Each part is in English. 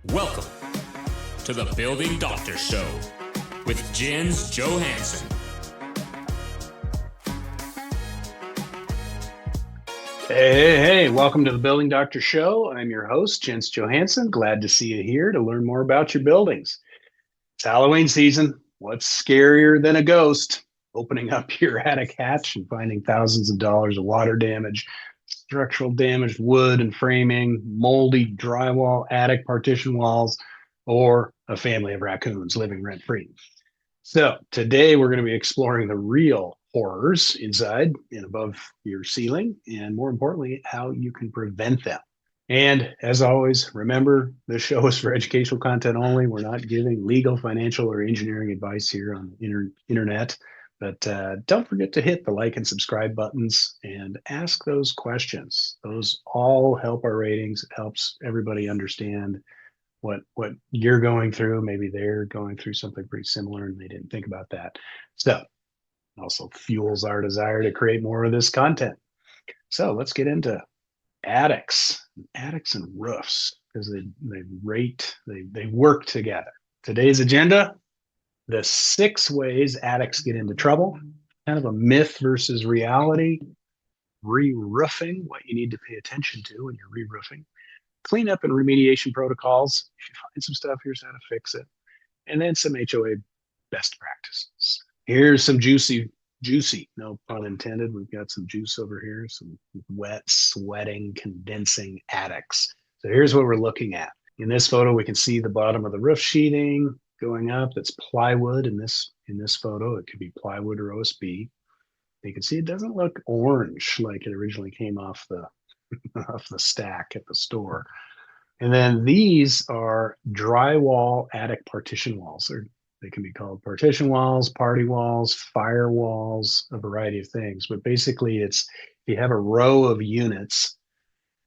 Welcome to the Building Doctor Show with Jens Johansson. Hey, welcome to the Building Doctor Show. I'm your host, Jens Johansson. Glad to see you here to learn more about your buildings. It's Halloween season. What's scarier than a ghost? Opening up your attic hatch and finding thousands of dollars of water damage, structural damaged wood and framing, moldy drywall, attic partition walls, or a family of raccoons living rent-free. So today we're going to be exploring the real horrors inside and above your ceiling, and more importantly, how you can prevent them. And as always, remember, this show is for educational content only. We're not giving legal, financial, or engineering advice here on the internet. But don't forget to hit the like and subscribe buttons and ask those questions. Those all help our ratings. It helps everybody understand what you're going through. Maybe they're going through something pretty similar and they didn't think about that. So it also fuels our desire to create more of this content. So let's get into attics and roofs, because they work together. Today's agenda: the 6 ways attics get into trouble, kind of a myth versus reality, re-roofing, what you need to pay attention to when you're re-roofing, cleanup and remediation protocols. If you find some stuff, here's how to fix it. And then some HOA best practices. Here's some juicy, no pun intended. We've got some juice over here, some wet, sweating, condensing attics. So here's what we're looking at. In this photo, we can see the bottom of the roof sheathing going up. That's plywood in this photo. It could be plywood or OSB. You can see it doesn't look orange like it originally came off the off the stack at the store. And then these are drywall attic partition walls. They can be called partition walls, party walls, fire walls, a variety of things. But basically, it's if you have a row of units,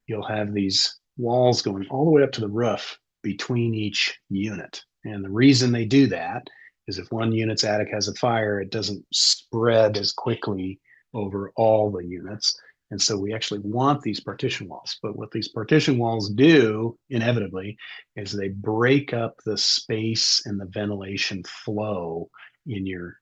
you'll have these walls going all the way up to the roof between each unit. And the reason they do that is if one unit's attic has a fire, it doesn't spread as quickly over all the units. And so we actually want these partition walls. But what these partition walls do, inevitably, is they break up the space and the ventilation flow in your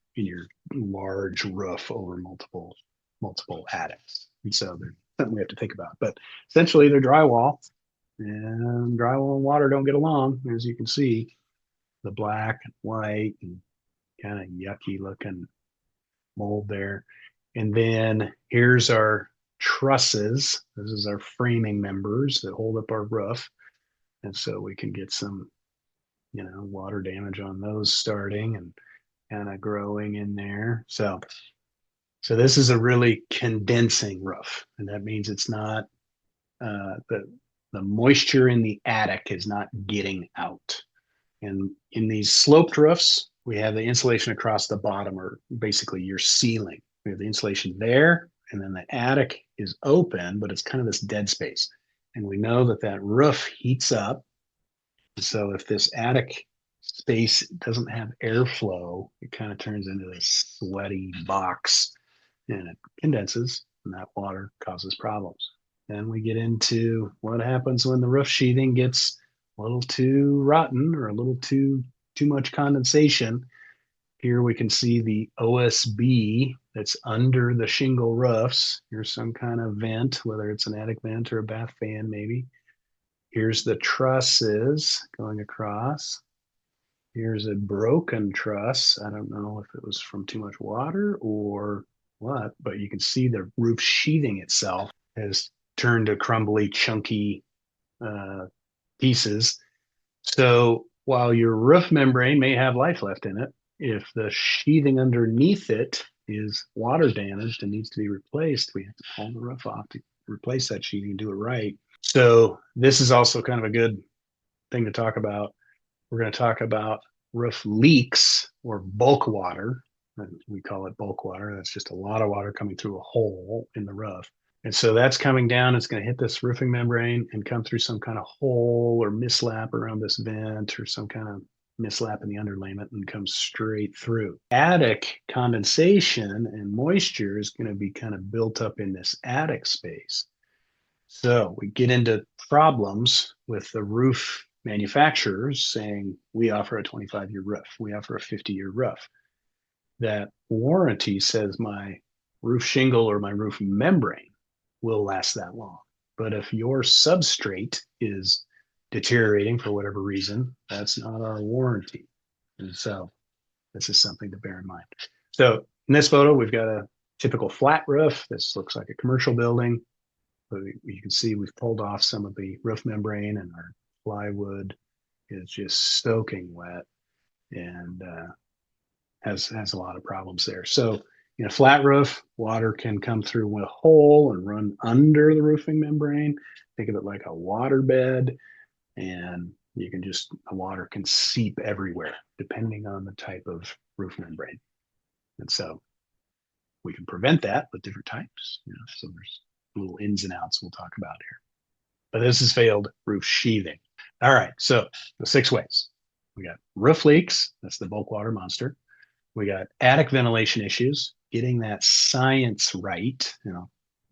large roof over multiple attics. And so they're something we have to think about. But essentially, they're drywall, and drywall and water don't get along, as you can see. The black and white and kind of yucky looking mold there. And then here's our trusses. This is our framing members that hold up our roof. And so we can get some, water damage on those starting and kind of growing in there. So this is a really condensing roof. And that means it's not, the moisture in the attic is not getting out. And in these sloped roofs, we have the insulation across the bottom, or basically your ceiling. We have the insulation there, and then the attic is open, but it's kind of this dead space. And we know that roof heats up. So if this attic space doesn't have airflow, it kind of turns into this sweaty box, and it condenses, and that water causes problems. Then we get into what happens when the roof sheathing gets a little too rotten or a little too much condensation. Here we can see the OSB that's under the shingle roofs. Here's some kind of vent, whether it's an attic vent or a bath fan, maybe. Here's the trusses going across. Here's a broken truss. I don't know if it was from too much water or what, but you can see the roof sheathing itself has turned to crumbly, chunky pieces. So while your roof membrane may have life left in it, if the sheathing underneath it is water damaged and needs to be replaced, we have to pull the roof off to replace that sheathing and do it right. So this is also kind of a good thing to talk about. We're going to talk about roof leaks, or bulk water. We call it bulk water. That's just a lot of water coming through a hole in the roof. And so that's coming down. It's going to hit this roofing membrane and come through some kind of hole or mislap around this vent, or some kind of mislap in the underlayment, and come straight through. Attic condensation and moisture is going to be kind of built up in this attic space. So we get into problems with the roof manufacturers saying, we offer a 25-year roof, we offer a 50-year roof. That warranty says my roof shingle or my roof membrane will last that long. But if your substrate is deteriorating for whatever reason, that's not our warranty. And so this is something to bear in mind. So in this photo, we've got a typical flat roof. This looks like a commercial building. But you can see we've pulled off some of the roof membrane, and our plywood is just soaking wet and has a lot of problems there. So in a flat roof, water can come through a hole and run under the roofing membrane. Think of it like a water bed, and the water can seep everywhere depending on the type of roof membrane. And so we can prevent that with different types. So there's little ins and outs we'll talk about here. But this is failed roof sheathing. All right, so the 6 ways. We got roof leaks, that's the bulk water monster. We got attic ventilation issues, getting that science right.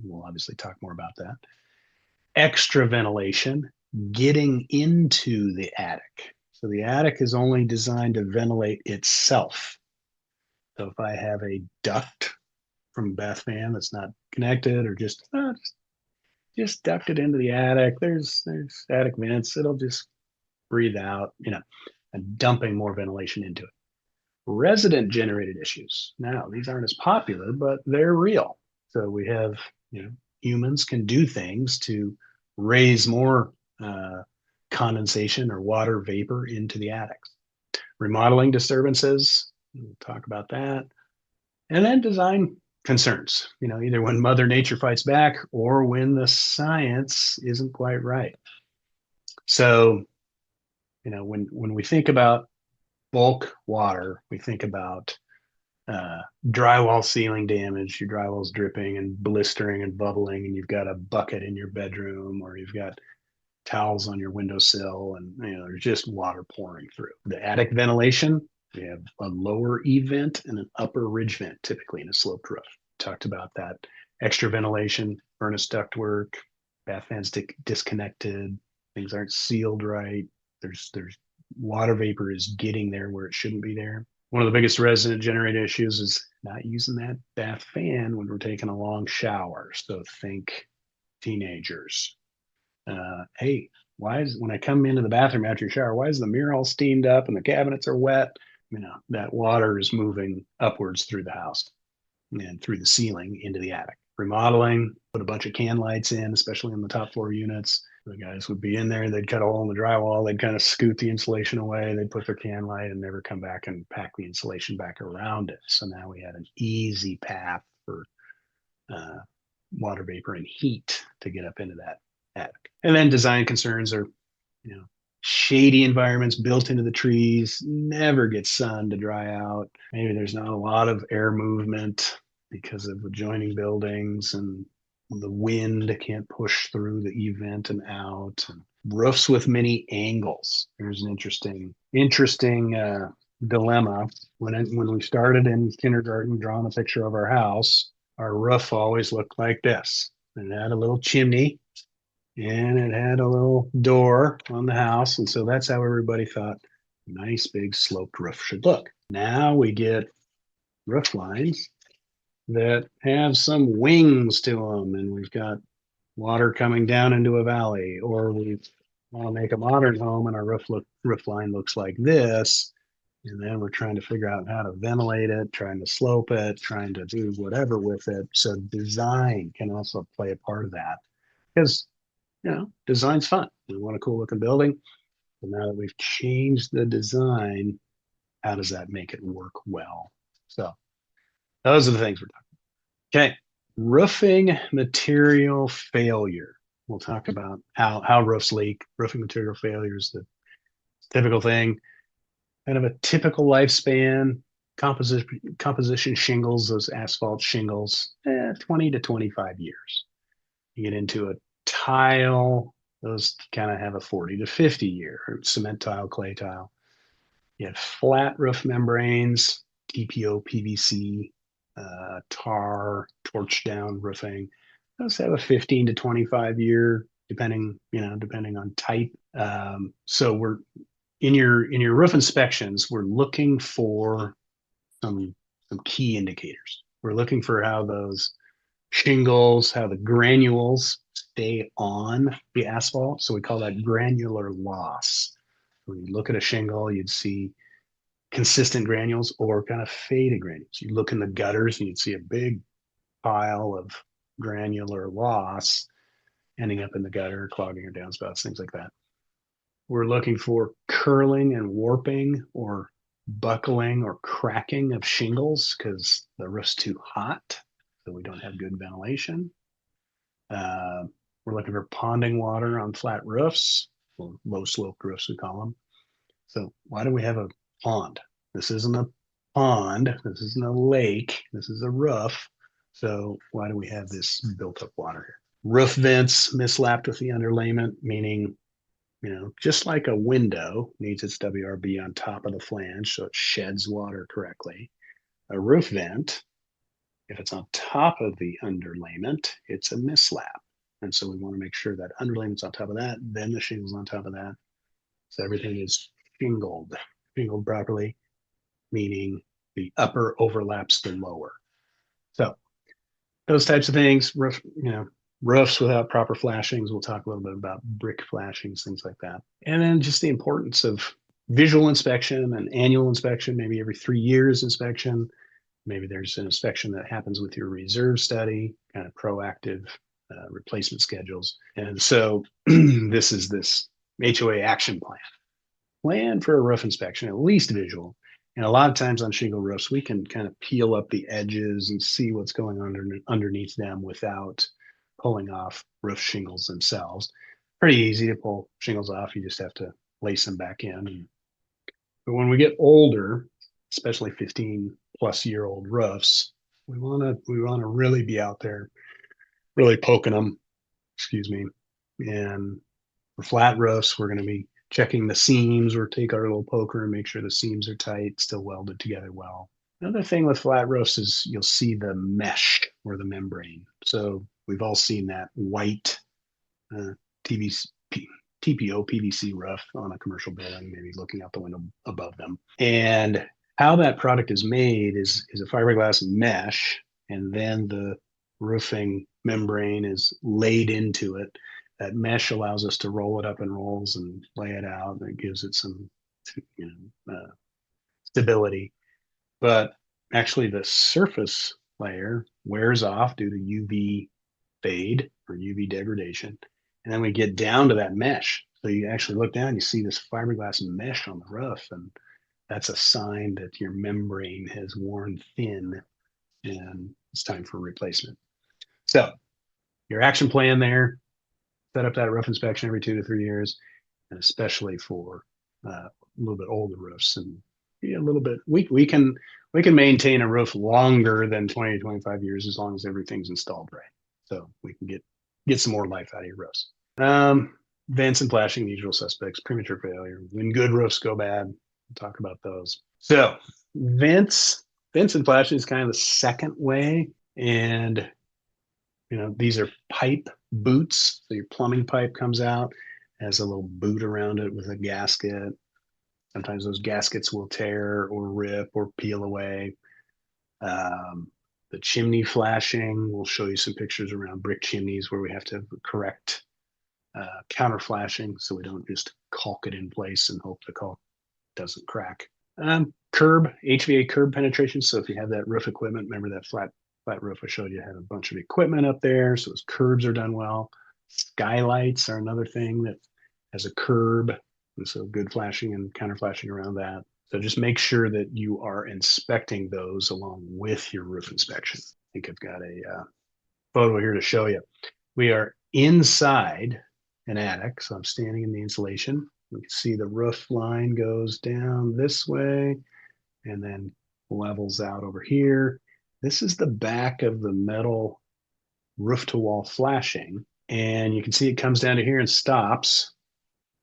We'll obviously talk more about that. Extra ventilation, getting into the attic. So the attic is only designed to ventilate itself. So if I have a duct from a bath fan that's not connected, or just duct it into the attic, there's attic vents, it'll just breathe out, and dumping more ventilation into it. Resident generated issues. Now, these aren't as popular, but they're real. So we have, humans can do things to raise more condensation or water vapor into the attics. Remodeling disturbances, we'll talk about that. And then design concerns, either when Mother Nature fights back or when the science isn't quite right. So, when we think about bulk water, we think about drywall ceiling damage. Your drywall's dripping and blistering and bubbling, and you've got a bucket in your bedroom, or you've got towels on your windowsill, and there's just water pouring through. The attic ventilation, we have a lower E vent and an upper ridge vent, typically in a sloped roof. Talked about that. Extra ventilation, furnace ductwork, bath fans disconnected, things aren't sealed right. There's water vapor is getting there where it shouldn't be there. One of the biggest resident generated issues is not using that bath fan when we're taking a long shower. So think teenagers. Hey, when I come into the bathroom after your shower, why is the mirror all steamed up and the cabinets are wet? That water is moving upwards through the house and through the ceiling into the attic. Remodeling, put a bunch of can lights in, especially in the top floor units. The guys would be in there, they'd cut a hole in the drywall, they'd kind of scoot the insulation away, they'd put their can light and never come back and pack the insulation back around it. So now we had an easy path for water vapor and heat to get up into that attic. And then design concerns are, shady environments built into the trees, never get sun to dry out. Maybe there's not a lot of air movement because of adjoining buildings, and the wind can't push through the event and out. And roofs with many angles. There's an interesting dilemma. When we started in kindergarten drawing a picture of our house, our roof always looked like this. It had a little chimney and it had a little door on the house. And so that's how everybody thought a nice big sloped roof should look. Now we get roof lines that have some wings to them, and we've got water coming down into a valley, or we want to make a modern home and our roof line looks like this. And then we're trying to figure out how to ventilate it, trying to slope it, trying to do whatever with it. So design can also play a part of that, because design's fun. We want a cool looking building. But now that we've changed the design, how does that make it work well? So those are the things we're talking about. Okay. Roofing material failure. We'll talk about how roofs leak. Roofing material failure is the typical thing. Kind of a typical lifespan. Composition shingles, those asphalt shingles, 20 to 25 years. You get into a tile, those kind of have a 40 to 50 year. Cement tile, clay tile. You have flat roof membranes, TPO, PVC, tar, torch down roofing. Those have a 15 to 25 year depending on type. So we're in your roof inspections, we're looking for some key indicators. We're looking for how those shingles, how the granules stay on the asphalt. So we call that granular loss. When you look at a shingle, you'd see consistent granules or kind of faded granules. You look in the gutters and you'd see a big pile of granular loss ending up in the gutter, clogging your downspouts, things like that. We're looking for curling and warping or buckling or cracking of shingles because the roof's too hot, so we don't have good ventilation. We're looking for ponding water on flat roofs, or low sloped roofs, we call them. So why do we have a pond? This isn't a pond. This isn't a lake. This is a roof. So why do we have this built up water here? Roof vents mislapped with the underlayment, meaning, just like a window needs its WRB on top of the flange so it sheds water correctly. A roof vent, if it's on top of the underlayment, it's a mislap. And so we want to make sure that underlayment's on top of that, then the shingle's on top of that. So everything is shingled properly, meaning the upper overlaps the lower. So those types of things, roofs without proper flashings. We'll talk a little bit about brick flashings, things like that. And then just the importance of visual inspection and annual inspection, maybe every 3 years inspection. Maybe there's an inspection that happens with your reserve study, kind of proactive replacement schedules. And so this is this HOA action plan for a roof inspection, at least visual. And a lot of times on shingle roofs, we can kind of peel up the edges and see what's going on underneath them without pulling off roof shingles themselves. Pretty easy to pull shingles off. You just have to lace them back in. But when we get older, especially 15 plus year old roofs, we want to really be out there, really poking them. Excuse me. And for flat roofs, we're going to be checking the seams or take our little poker and make sure the seams are tight, still welded together well. Another thing with flat roofs is you'll see the mesh or the membrane. So we've all seen that white TPO PVC roof on a commercial building, maybe looking out the window above them. And how that product is made is a fiberglass mesh, and then the roofing membrane is laid into it. That mesh allows us to roll it up in rolls and lay it out, and it gives it some stability. But actually, the surface layer wears off due to UV fade or UV degradation. And then we get down to that mesh. So you actually look down, you see this fiberglass mesh on the roof, and that's a sign that your membrane has worn thin and it's time for replacement. So your action plan there, set up that roof inspection every 2 to 3 years, and especially for a little bit older roofs. And a little bit, we can maintain a roof longer than 20 to 25 years as long as everything's installed right. So we can get some more life out of your roofs. Vents and flashing, the usual suspects, premature failure. When good roofs go bad, we'll talk about those. So vents and flashing is kind of the second way. And these are pipe boots. So your plumbing pipe comes out, has a little boot around it with a gasket. Sometimes those gaskets will tear or rip or peel away. The chimney flashing, we'll show you some pictures around brick chimneys where we have to correct counter flashing so we don't just caulk it in place and hope the caulk doesn't crack. Curb, HVA curb penetration. So if you have that roof equipment, remember that flat roof I showed you had a bunch of equipment up there. So those curbs are done well. Skylights are another thing that has a curb. And so good flashing and counter flashing around that. So just make sure that you are inspecting those along with your roof inspection. I think I've got a photo here to show you. We are inside an attic. So I'm standing in the insulation. You can see the roof line goes down this way and then levels out over here. This is the back of the metal roof to wall flashing. And you can see it comes down to here and stops.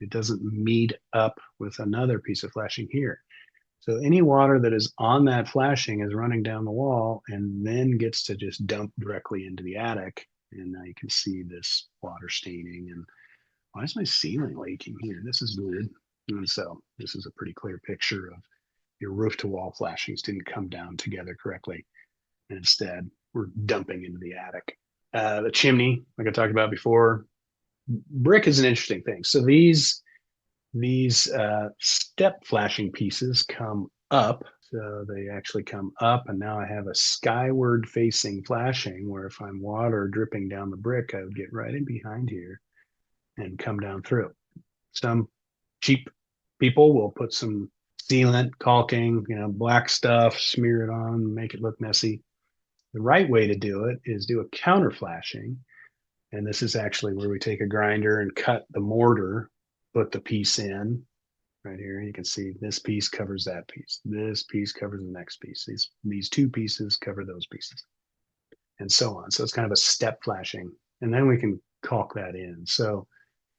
It doesn't meet up with another piece of flashing here. So any water that is on that flashing is running down the wall and then gets to just dump directly into the attic. And now you can see this water staining. And why is my ceiling leaking here? This is weird. And so this is a pretty clear picture of your roof to wall flashings didn't come down together correctly. And instead, we're dumping into the attic. The chimney, like I talked about before, brick is an interesting thing. So these step flashing pieces come up. So they actually come up, and now I have a skyward facing flashing where if I'm water dripping down the brick, I would get right in behind here and come down through. Some cheap people will put some sealant, caulking, black stuff, smear it on, make it look messy. The right way to do it is do a counter flashing. And this is actually where we take a grinder and cut the mortar, put the piece in right here. You can see this piece covers that piece. This piece covers the next piece. These two pieces cover those pieces, and so on. So it's kind of a step flashing. And then we can caulk that in. So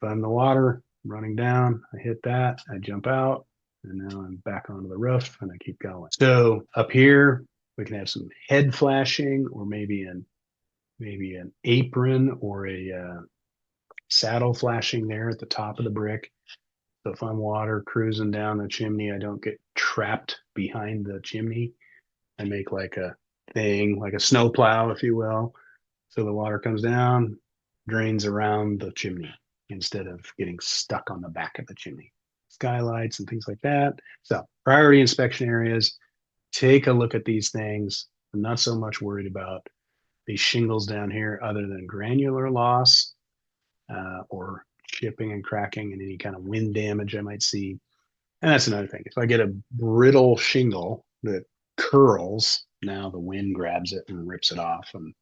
if I'm the water running down, I hit that, I jump out, and now I'm back onto the roof and I keep going. So up here, we can have some head flashing, or maybe an apron or a saddle flashing there at the top of the brick. So if I'm water cruising down the chimney, I don't get trapped behind the chimney. I make like a thing, like a snow plow, if you will. So the water comes down, drains around the chimney instead of getting stuck on the back of the chimney. Skylights and things like that. So priority inspection areas, take a look at these things. I'm not so much worried about these shingles down here other than granular loss or chipping and cracking and any kind of wind damage I might see. And that's another thing. If I get a brittle shingle that curls, now the wind grabs it and rips it off, and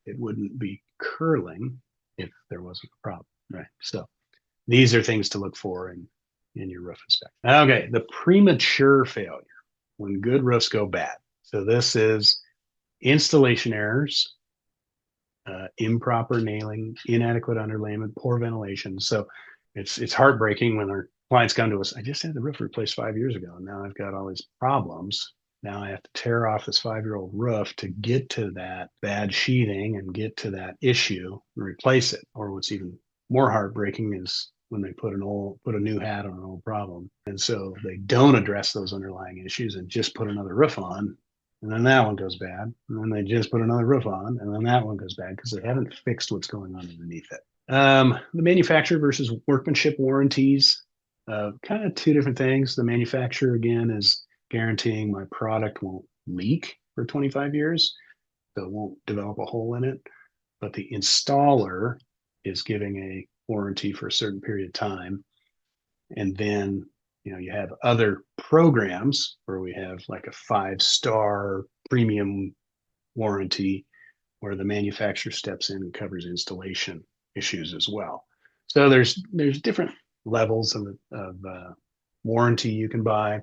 it wouldn't be curling if there wasn't a problem, right? So these are things to look for in your roof inspection. Okay, the premature failure, when good roofs go bad. So this is installation errors, improper nailing, inadequate underlayment, poor ventilation. So it's heartbreaking when our clients come to us. I just had the roof replaced 5 years ago, and now I've got all these problems. Now I have to tear off this 5-year-old roof to get to that bad sheathing and get to that issue and replace it. Or what's even more heartbreaking is when they put a new hat on an old problem. And so they don't address those underlying issues and just put another roof on. And then that one goes bad. And then they just put another roof on, and then that one goes bad because they haven't fixed what's going on underneath it. The manufacturer versus workmanship warranties, kind of two different things. The manufacturer, again, is guaranteeing my product won't leak for 25 years, so it won't develop a hole in it. But the installer is giving a warranty for a certain period of time. And then you have other programs where we have like a 5-star premium warranty where the manufacturer steps in and covers installation issues as well. So there's different levels of warranty you can buy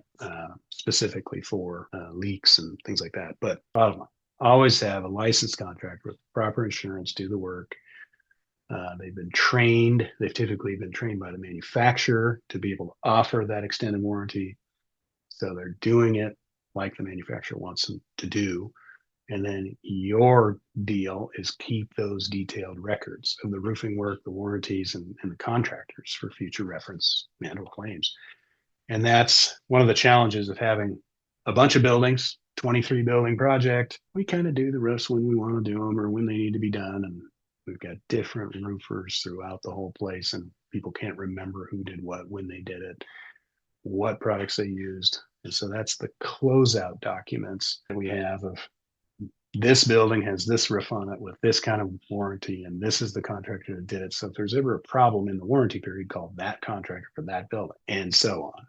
specifically for leaks and things like that. But bottom line, always have a licensed contractor with proper insurance, do the work. They've been trained. They've typically been trained by the manufacturer to be able to offer that extended warranty. So they're doing it like the manufacturer wants them to do. And then your deal is keep those detailed records of the roofing work, the warranties, and the contractors for future reference, handle claims. And that's one of the challenges of having a bunch of buildings, 23 building project. We kind of do the roofs when we want to do them or when they need to be done. And we've got different roofers throughout the whole place, and people can't remember who did what, when they did it, what products they used. And so that's the closeout documents that we have of this building has this roof on it with this kind of warranty, and this is the contractor that did it. So if there's ever a problem in the warranty period, call that contractor for that building, and so on.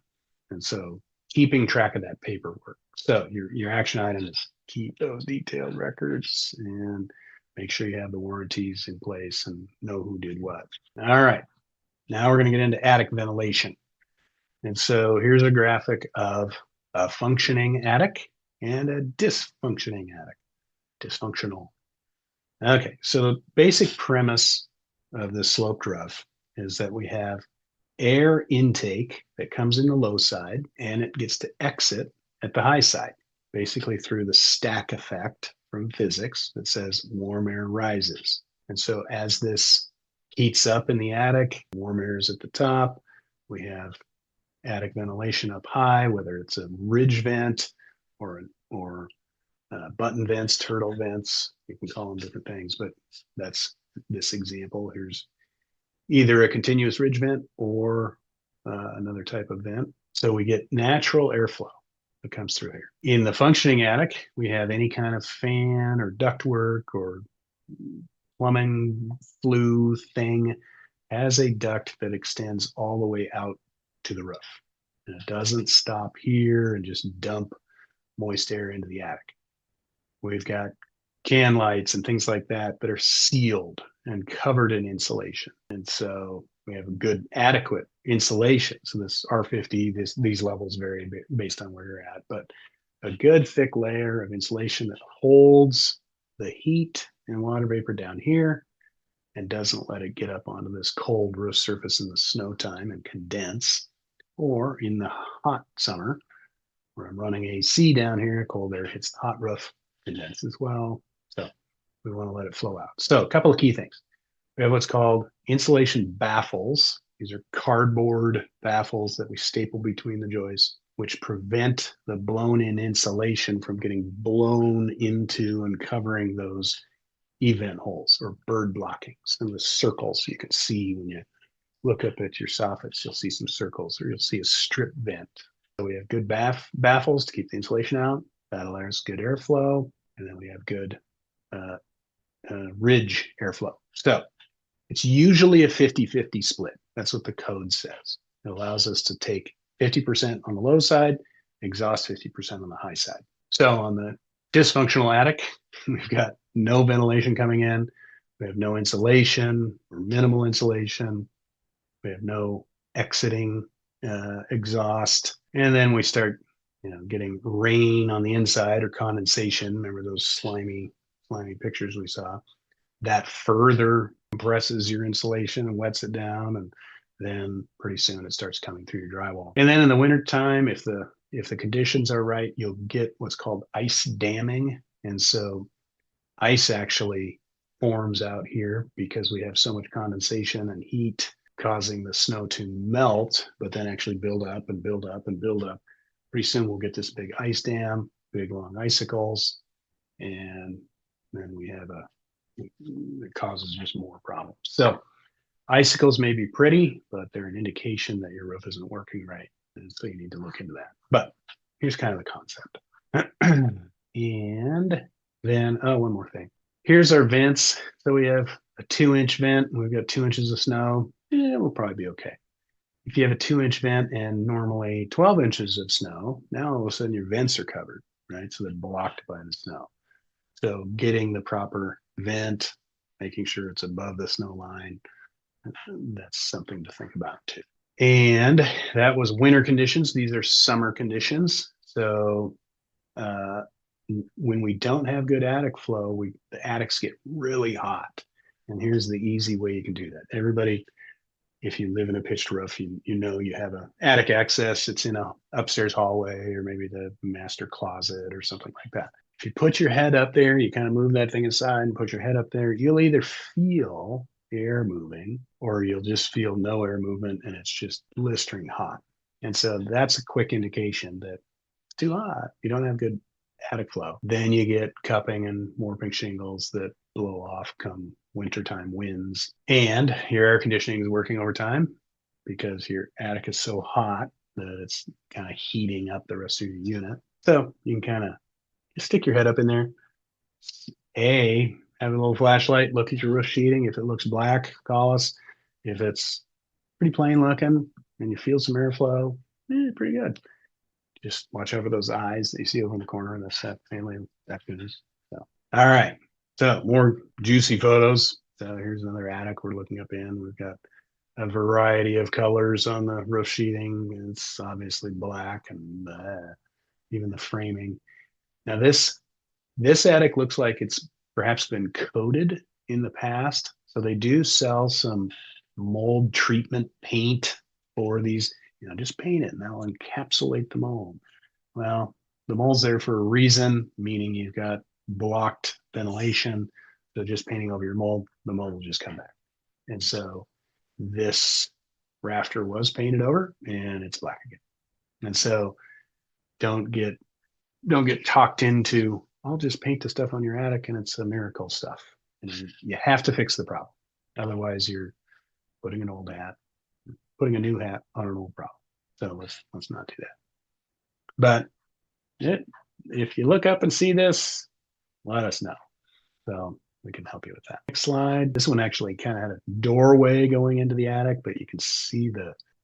And so keeping track of that paperwork. So your action item is keep those detailed records and make sure you have the warranties in place and know who did what. All right. Now we're going to get into attic ventilation. And so here's a graphic of a functioning attic and a dysfunctioning attic. Dysfunctional. Okay. So the basic premise of the sloped roof is that we have air intake that comes in the low side and it gets to exit at the high side, basically through the stack effect from physics that says warm air rises. And so as this heats up in the attic, warm air is at the top. We have attic ventilation up high, whether it's a ridge vent or button vents, turtle vents. You can call them different things, but that's this example. Here's either a continuous ridge vent or another type of vent. So we get natural airflow that comes through here. In the functioning attic, we have any kind of fan or ductwork or plumbing flue thing has a duct that extends all the way out to the roof. And it doesn't stop here and just dump moist air into the attic. We've got can lights and things like that that are sealed and covered in insulation. And so we have a good adequate insulation. So this R50, these levels vary based on where you're at, but a good thick layer of insulation that holds the heat and water vapor down here and doesn't let it get up onto this cold roof surface in the snow time and condense. Or in the hot summer, where I'm running AC down here, cold air hits the hot roof, condense as well. So we want to let it flow out. So a couple of key things. We have what's called insulation baffles. These are cardboard baffles that we staple between the joists, which prevent the blown in insulation from getting blown into and covering those event holes or bird blockings and the circles you can see when you look up at your soffits. You'll see some circles or you'll see a strip vent. So we have good baffles to keep the insulation out. That allows good airflow. And then we have good ridge airflow. So it's usually a 50-50 split. That's what the code says. It allows us to take 50% on the low side, exhaust 50% on the high side. So on the dysfunctional attic, we've got no ventilation coming in. We have no insulation or minimal insulation. We have no exiting exhaust. And then we start, getting rain on the inside or condensation. Remember those slimy pictures we saw? That further compresses your insulation and wets it down. And then pretty soon it starts coming through your drywall. And then in the wintertime, if the conditions are right, you'll get what's called ice damming. And so ice actually forms out here because we have so much condensation and heat causing the snow to melt, but then actually build up and build up and build up. Pretty soon we'll get this big ice dam, big long icicles, and then we have it causes just more problems. So icicles may be pretty, but they're an indication that your roof isn't working right. And so you need to look into that. But here's kind of the concept. And then, one more thing. Here's our vents. So we have a 2-inch vent. We've got 2 inches of snow. We'll probably be okay. If you have a 2-inch vent and normally 12 inches of snow, now all of a sudden your vents are covered, right? So they're blocked by the snow. So getting the proper vent, making sure it's above the snow line, that's something to think about too. And that was winter conditions. These are summer conditions. So when we don't have good attic flow, the attics get really hot. And here's the easy way you can do that. Everybody, if you live in a pitched roof, you know you have an attic access. It's in a upstairs hallway or maybe the master closet or something like that. If you put your head up there, you kind of move that thing aside and put your head up there, you'll either feel air moving or you'll just feel no air movement and it's just blistering hot. And so that's a quick indication that it's too hot. You don't have good attic flow. Then you get cupping and warping shingles that blow off come wintertime winds. And your air conditioning is working overtime because your attic is so hot that it's kind of heating up the rest of your unit. So you can kind of stick your head up in there. Have a little flashlight, look at your roof sheeting. If it looks black, call us. If it's pretty plain looking and you feel some airflow, pretty good. Just watch over those eyes that you see over in the corner and that's that family of activities. So, all right. So more juicy photos. So here's another attic we're looking up in. We've got a variety of colors on the roof sheeting. It's obviously black and even the framing. Now this attic looks like it's perhaps been coated in the past. So they do sell some mold treatment paint for these. Just paint it and that'll encapsulate the mold. Well, the mold's there for a reason, meaning you've got blocked ventilation. So just painting over your mold, the mold will just come back. And so this rafter was painted over and it's black again. And so don't get talked into, I'll just paint the stuff on your attic and it's a miracle stuff. And you have to fix the problem. Otherwise you're putting an old hat, putting a new hat on an old problem. So let's not do that. But if you look up and see this, let us know. So we can help you with that. Next slide. This one actually kind of had a doorway going into the attic, but you can see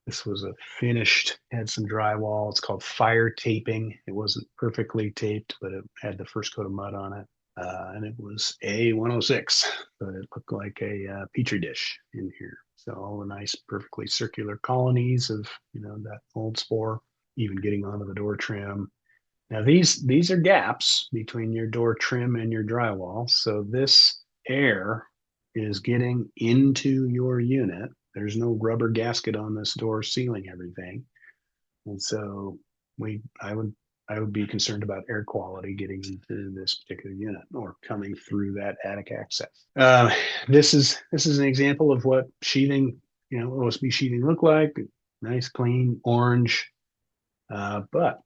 this was a finished, had some drywall. It's called fire taping. It wasn't perfectly taped, but it had the first coat of mud on it. And it was A106, but it looked like a petri dish in here. So all the nice, perfectly circular colonies of, that mold spore, even getting onto the door trim. Now these are gaps between your door trim and your drywall. So this air is getting into your unit. There's no rubber gasket on this door sealing everything. And so I would be concerned about air quality getting into this particular unit or coming through that attic access. This is an example of what sheathing, OSB sheathing look like. Nice, clean, orange. But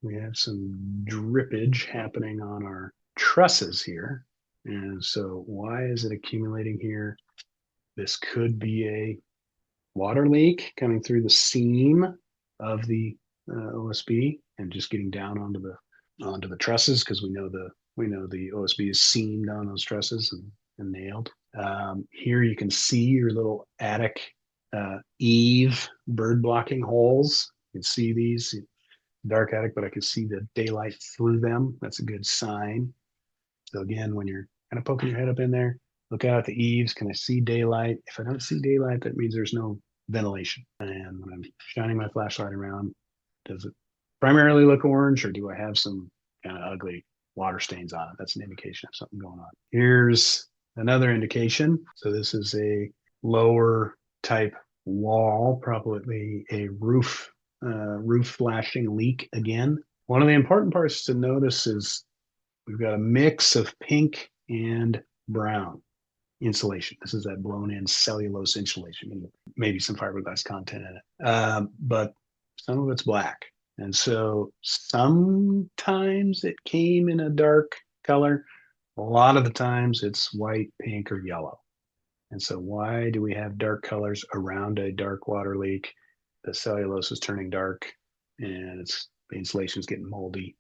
we have some drippage happening on our trusses here. And so why is it accumulating here? This could be a water leak coming through the seam of the OSB and just getting down onto the trusses, because we know the OSB is seamed on those trusses and nailed. Here you can see your little attic eave bird blocking holes. You can see these. Dark attic, but I can see the daylight through them. That's a good sign. So again, when you're kind of poking your head up in there, look out at the eaves. Can I see daylight? If I don't see daylight, that means there's no ventilation. And when I'm shining my flashlight around, does it primarily look orange, or do I have some kind of ugly water stains on it? That's an indication of something going on. Here's another indication. So this is a lower type wall, probably a roof flashing leak again. One of the important parts to notice is we've got a mix of pink and brown insulation. This is that blown in cellulose insulation, maybe some fiberglass content in it. But some of it's black. And so sometimes it came in a dark color. A lot of the times it's white, pink, or yellow. And so why do we have dark colors around a dark water leak? The cellulose is turning dark and the insulation is getting moldy.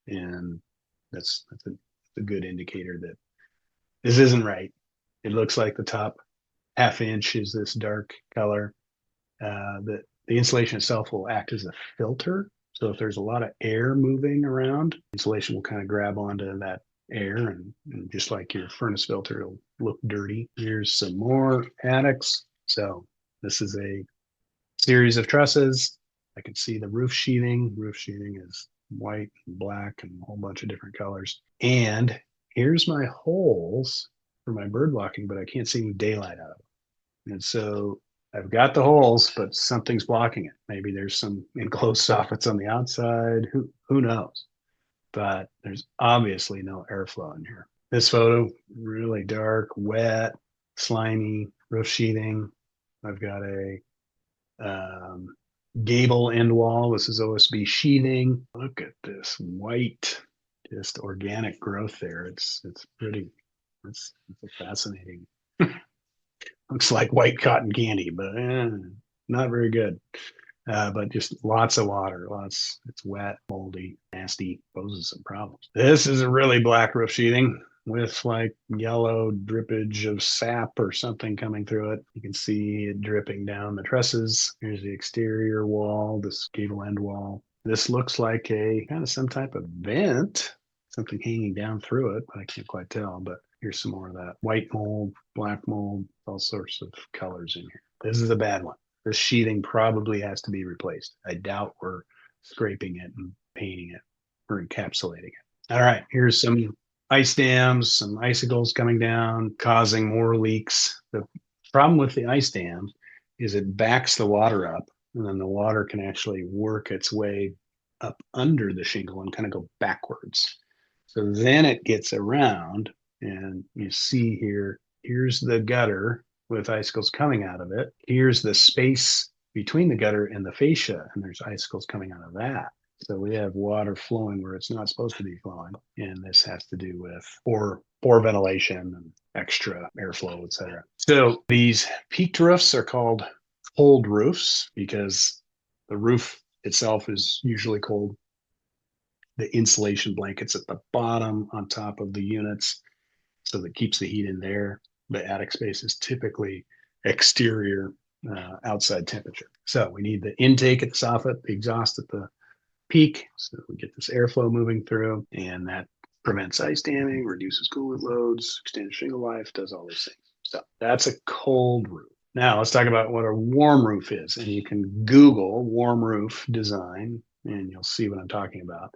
And that's a good indicator that this isn't right. It looks like the top half inch is this dark color. The insulation itself will act as a filter. So if there's a lot of air moving around, insulation will kind of grab onto that air, and just like your furnace filter, it'll look dirty. Here's some more attics. So this is a series of trusses. I can see the roof sheathing. Roof sheathing is white and black and a whole bunch of different colors. And here's my holes for my bird blocking, but I can't see any daylight out of them. And so I've got the holes, but something's blocking it. Maybe there's some enclosed soffits on the outside. Who knows? But there's obviously no airflow in here. This photo, really dark, wet, slimy roof sheathing. I've got a gable end wall. This is OSB sheathing. Look at this white, just organic growth there. It's pretty. It's fascinating. Looks like white cotton candy, but not very good. But just lots of water. It's wet, moldy, nasty, poses some problems. This is a really black roof sheathing with like yellow drippage of sap or something coming through it. You can see it dripping down the trusses. Here's the exterior wall, this gable end wall. This looks like a kind of some type of vent, something hanging down through it, but I can't quite tell. But here's some more of that. White mold, black mold, all sorts of colors in here. This is a bad one. This sheathing probably has to be replaced. I doubt we're scraping it and painting it or encapsulating it. All right, here's some ice dams, some icicles coming down, causing more leaks. The problem with the ice dams is it backs the water up, and then the water can actually work its way up under the shingle and kind of go backwards. So then it gets around And you see here, here's the gutter with icicles coming out of it. Here's the space between the gutter and the fascia, and there's icicles coming out of that. So we have water flowing where it's not supposed to be flowing. And this has to do with poor ventilation and extra airflow, et cetera. So these peaked roofs are called cold roofs because the roof itself is usually cold. The insulation blankets at the bottom on top of the units, so that keeps the heat in there. The attic space is typically exterior, outside temperature. So we need the intake at the soffit, the exhaust at the peak, so we get this airflow moving through, and that prevents ice damming, reduces coolant loads, extends shingle life, does all these things. So that's a cold roof. Now let's talk about what a warm roof is, and you can Google warm roof design, and you'll see what I'm talking about.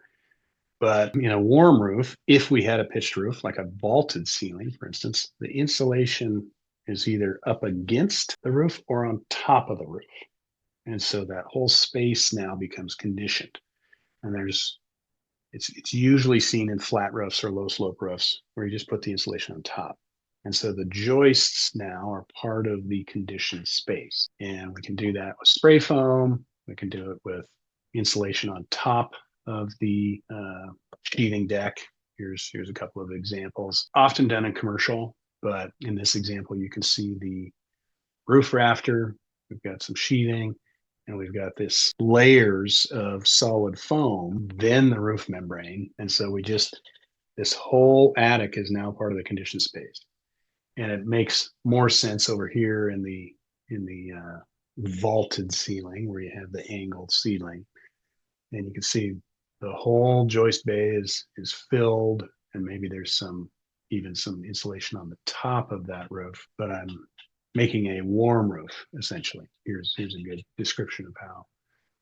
But in a warm roof, if we had a pitched roof, like a vaulted ceiling, for instance, the insulation is either up against the roof or on top of the roof. And so that whole space now becomes conditioned. And it's usually seen in flat roofs or low slope roofs where you just put the insulation on top. And so the joists now are part of the conditioned space. And we can do that with spray foam. We can do it with insulation on top of the sheathing deck. Here's a couple of examples, often done in commercial, but in this example, you can see the roof rafter. We've got some sheathing, and we've got this layers of solid foam, then the roof membrane. And so this whole attic is now part of the conditioned space. And it makes more sense over here in the vaulted ceiling where you have the angled ceiling. And you can see the whole joist bay is filled, and maybe there's even some insulation on the top of that roof, but I'm making a warm roof essentially. Here's a good description of how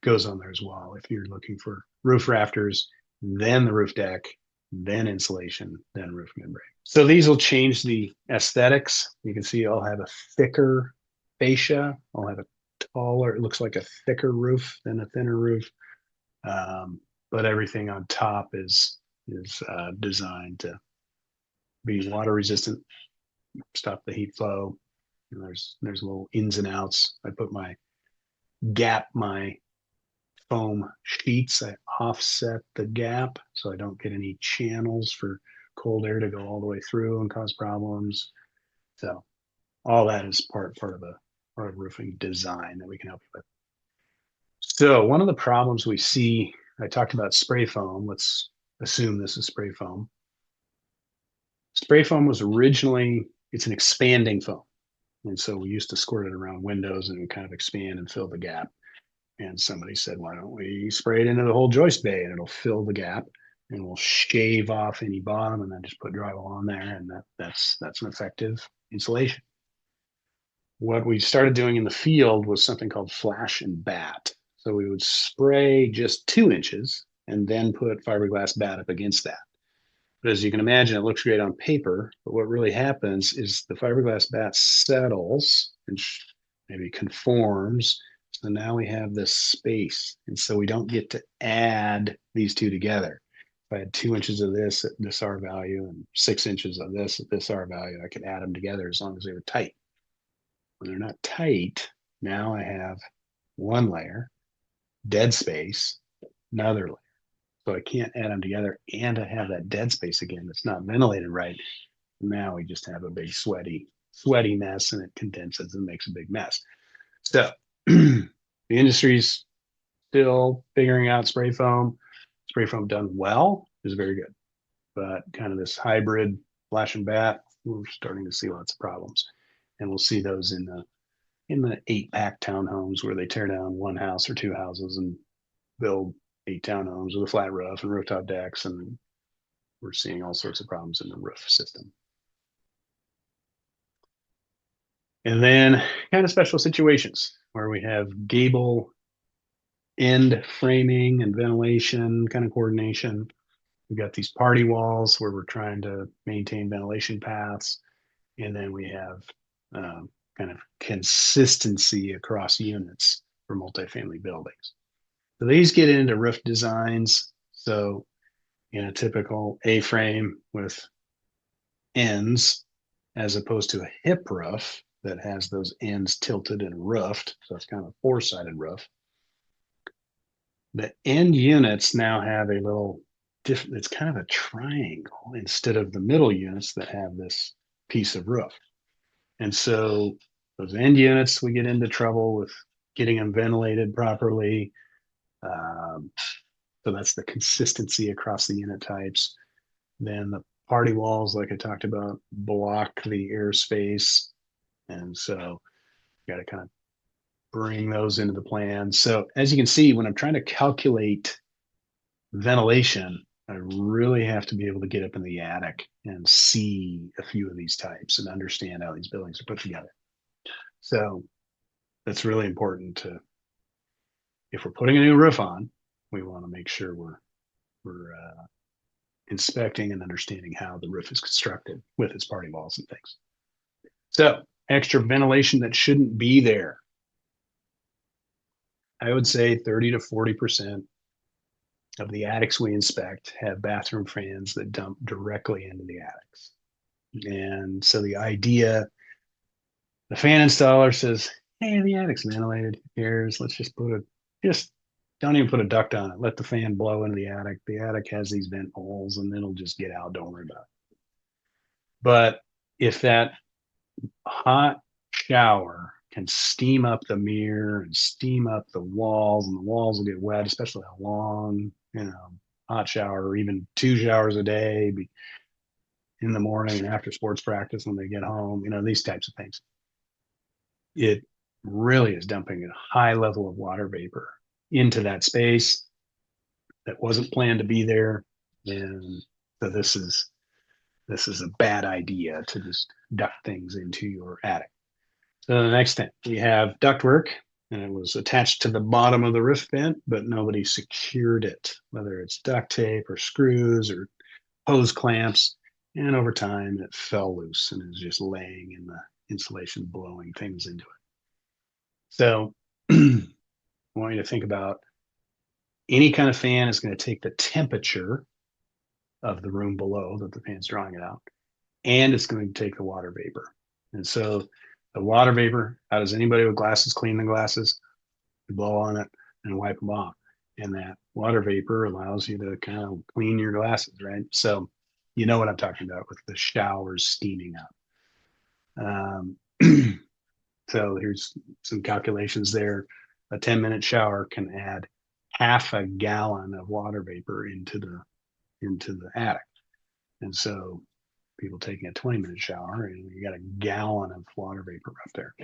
it goes on there as well. If you're looking for roof rafters, then the roof deck, then insulation, then roof membrane. So these will change the aesthetics. You can see I'll have a thicker fascia. I'll have a taller, it looks like a thicker roof than a thinner roof. But everything on top is designed to be water resistant, stop the heat flow. And there's little ins and outs. I put my foam sheets. I offset the gap so I don't get any channels for cold air to go all the way through and cause problems. So all that is part of roofing design that we can help you with. So one of the problems we see, I talked about spray foam. Let's assume this is spray foam. Spray foam was originally, it's an expanding foam. And so we used to squirt it around windows and it would kind of expand and fill the gap. And somebody said, why don't we spray it into the whole joist bay and it'll fill the gap and we'll shave off any bottom and then just put drywall on there. And that's an effective insulation. What we started doing in the field was something called flash and bat. So we would spray just 2 inches and then put fiberglass bat up against that. But as you can imagine, it looks great on paper, but what really happens is the fiberglass bat settles and maybe conforms. So now we have this space. And so we don't get to add these two together. If I had 2 inches of this at this R value and 6 inches of this at this R value, I could add them together as long as they were tight. When they're not tight, now I have one layer, dead space, another layer. So I can't add them together, and I have that dead space again that's not ventilated right. Now we just have a big sweaty mess, and it condenses and makes a big mess. So the industry's still figuring out spray foam. Spray foam done well is very good, but kind of this hybrid flash and bat, we're starting to see lots of problems, and we'll see those in the 8-pack townhomes where they tear down one house or 2 houses and build 8 townhomes with a flat roof and rooftop decks, and we're seeing all sorts of problems in the roof system. And then kind of special situations where we have gable end framing and ventilation kind of coordination. We've got these party walls where we're trying to maintain ventilation paths. And then we have kind of consistency across units for multifamily buildings. So these get into roof designs. So in a typical A-frame with ends as opposed to a hip roof that has those ends tilted and roofed. So it's kind of a four-sided roof. The end units now have a little different, it's kind of a triangle instead of the middle units that have this piece of roof. And so those end units, we get into trouble with getting them ventilated properly. So that's the consistency across the unit types. Then the party walls, like I talked about, block the airspace. And so you got to kind of bring those into the plan. So as you can see, when I'm trying to calculate ventilation, I really have to be able to get up in the attic and see a few of these types and understand how these buildings are put together. So that's really important to, if we're putting a new roof on, we want to make sure we're inspecting and understanding how the roof is constructed with its party walls and things. So extra ventilation that shouldn't be there. I would say 30 to 40% of the attics we inspect have bathroom fans that dump directly into the attics. And so the idea, the fan installer says, hey, the attic's ventilated. Who cares? Let's just just don't even put a duct on it. Let the fan blow into the attic. The attic has these vent holes and it'll just get out. Don't worry about it. But if that hot shower can steam up the mirror and steam up the walls, and the walls will get wet, especially a long, hot shower, or even 2 showers a day in the morning and after sports practice when they get home, these types of things. It really is dumping a high level of water vapor into that space that wasn't planned to be there. And so this is a bad idea to just duct things into your attic. So the next thing, we have ductwork, and it was attached to the bottom of the roof vent, but nobody secured it, whether it's duct tape or screws or hose clamps. And over time, it fell loose and is just laying in the insulation, blowing things into it. So I want you to think about any kind of fan is going to take the temperature of the room below that the fan's drawing it out, and it's going to take the water vapor. And so the water vapor, how does anybody with glasses clean the glasses? You blow on it and wipe them off. And that water vapor allows you to kind of clean your glasses, right? So you know what I'm talking about with the showers steaming up. So here's some calculations there. A 10-minute shower can add half a gallon of water vapor into the attic. And so people taking a 20-minute shower, and you got a gallon of water vapor up there.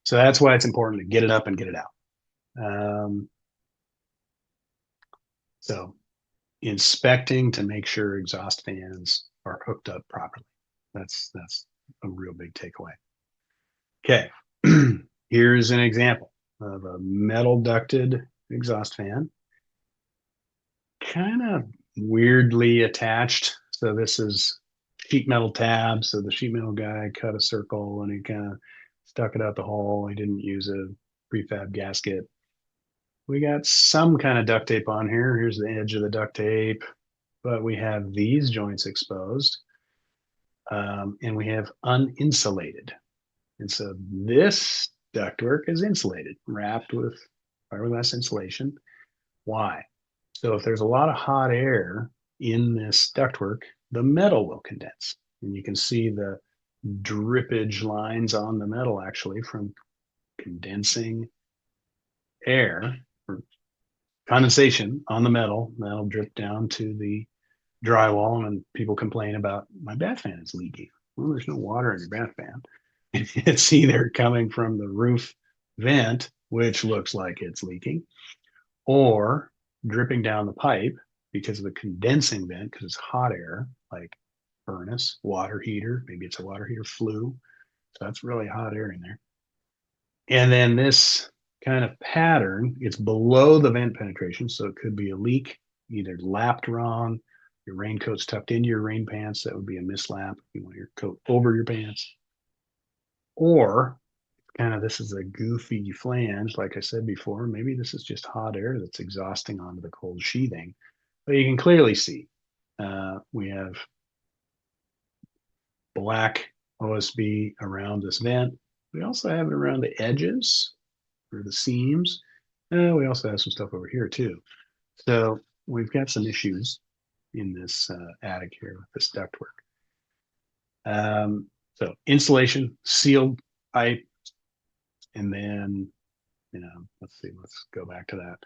So that's why it's important to get it up and get it out. So inspecting to make sure exhaust fans are hooked up properly. That's a real big takeaway. Okay, here's an example of a metal ducted exhaust fan, kind of weirdly attached. So this is sheet metal tab. So the sheet metal guy cut a circle and he kind of stuck it out the hole. He didn't use a prefab gasket. We got some kind of duct tape on here. Here's the edge of the duct tape, but we have these joints exposed, and we have uninsulated. And so this ductwork is insulated, wrapped with fiberglass insulation. Why? So if there's a lot of hot air in this ductwork, the metal will condense. And you can see the drippage lines on the metal actually from condensing air or condensation on the metal. That'll drip down to the drywall, and people complain about my bath fan is leaking. Well, there's no water in your bath fan. It's either coming from the roof vent, which looks like it's leaking, or dripping down the pipe because of the condensing vent, because it's hot air, like furnace, water heater. Maybe it's a water heater flue. So that's really hot air in there. And then this kind of pattern, it's below the vent penetration. So it could be a leak, either lapped wrong, your raincoat's tucked into your rain pants. That would be a mislap. You want your coat over your pants. Or kind of this is a goofy flange, like I said before. Maybe this is just hot air that's exhausting onto the cold sheathing. But you can clearly see we have black OSB around this vent. We also have it around the edges or the seams. We also have some stuff over here too. So we've got some issues in this attic here with this ductwork. So insulation, sealed pipe, and then, let's see, let's go back to that.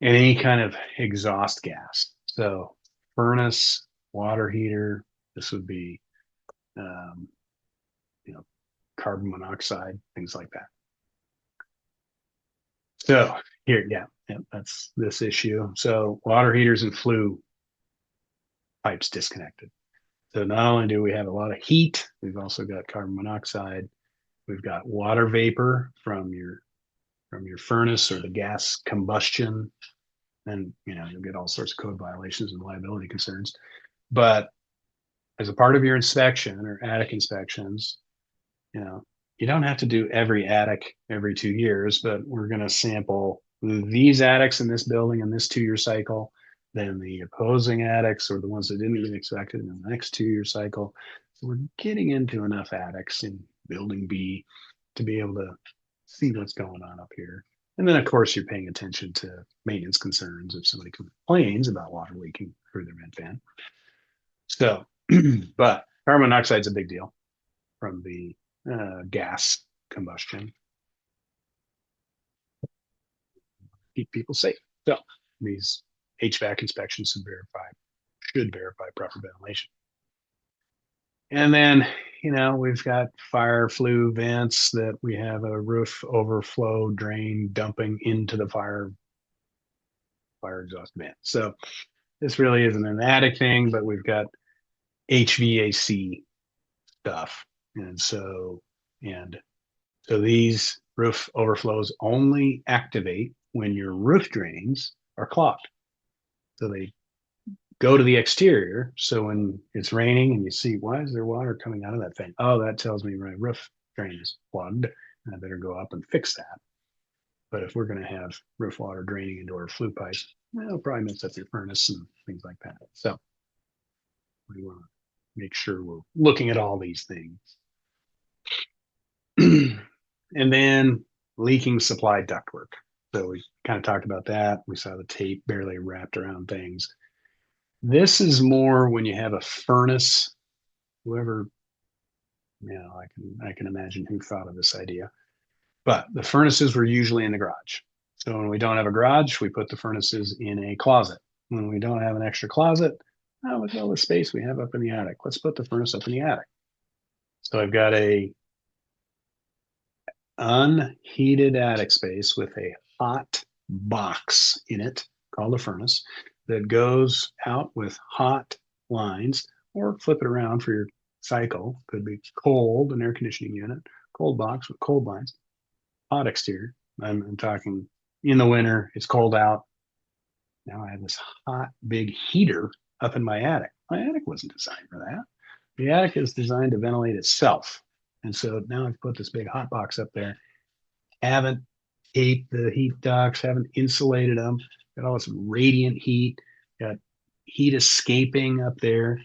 Any kind of exhaust gas. So furnace, water heater, this would be, um, carbon monoxide, things like that. So here, yeah, that's this issue. So water heaters and flue pipes disconnected. So not only do we have a lot of heat, we've also got carbon monoxide. We've got water vapor from your furnace or the gas combustion. And you'll get all sorts of code violations and liability concerns. But as a part of your inspection or attic inspections, you don't have to do every attic every 2 years, but we're going to sample these attics in this building in this 2-year cycle, then the opposing attics or the ones that didn't get inspected in the next 2-year cycle. So we're getting into enough attics in building B to be able to see what's going on up here. And then, of course, you're paying attention to maintenance concerns if somebody complains about water leaking through their vent fan. So, but carbon monoxide is a big deal from the gas combustion. Keep people safe. So these HVAC inspections should verify proper ventilation. And then, we've got fire flue vents that we have a roof overflow drain dumping into the fire exhaust vent. So this really isn't an attic thing, but we've got HVAC stuff. And so these roof overflows only activate when your roof drains are clogged. So they go to the exterior. So when it's raining and you see, why is there water coming out of that thing? Oh, that tells me my roof drain is plugged and I better go up and fix that. But if we're going to have roof water draining into our flue pipe, it'll probably mess up your furnace and things like that. So we want to make sure we're looking at all these things. And then leaking supply ductwork. So we kind of talked about that. We saw the tape barely wrapped around things. This is more when you have a furnace. Whoever, I can imagine who thought of this idea. But the furnaces were usually in the garage. So when we don't have a garage, we put the furnaces in a closet. When we don't have an extra closet, with all the space we have up in the attic, let's put the furnace up in the attic. So I've got a unheated attic space with a hot box in it called a furnace that goes out with hot lines, or flip it around for your cycle. Could be cold, an air conditioning unit, cold box with cold lines, hot exterior. I'm talking in the winter, it's cold out. Now I have this hot big heater up in my attic. My attic wasn't designed for that. The attic is designed to ventilate itself. And so now I've put this big hot box up there, haven't taped the heat ducts, haven't insulated them, got all this radiant heat, got heat escaping up there.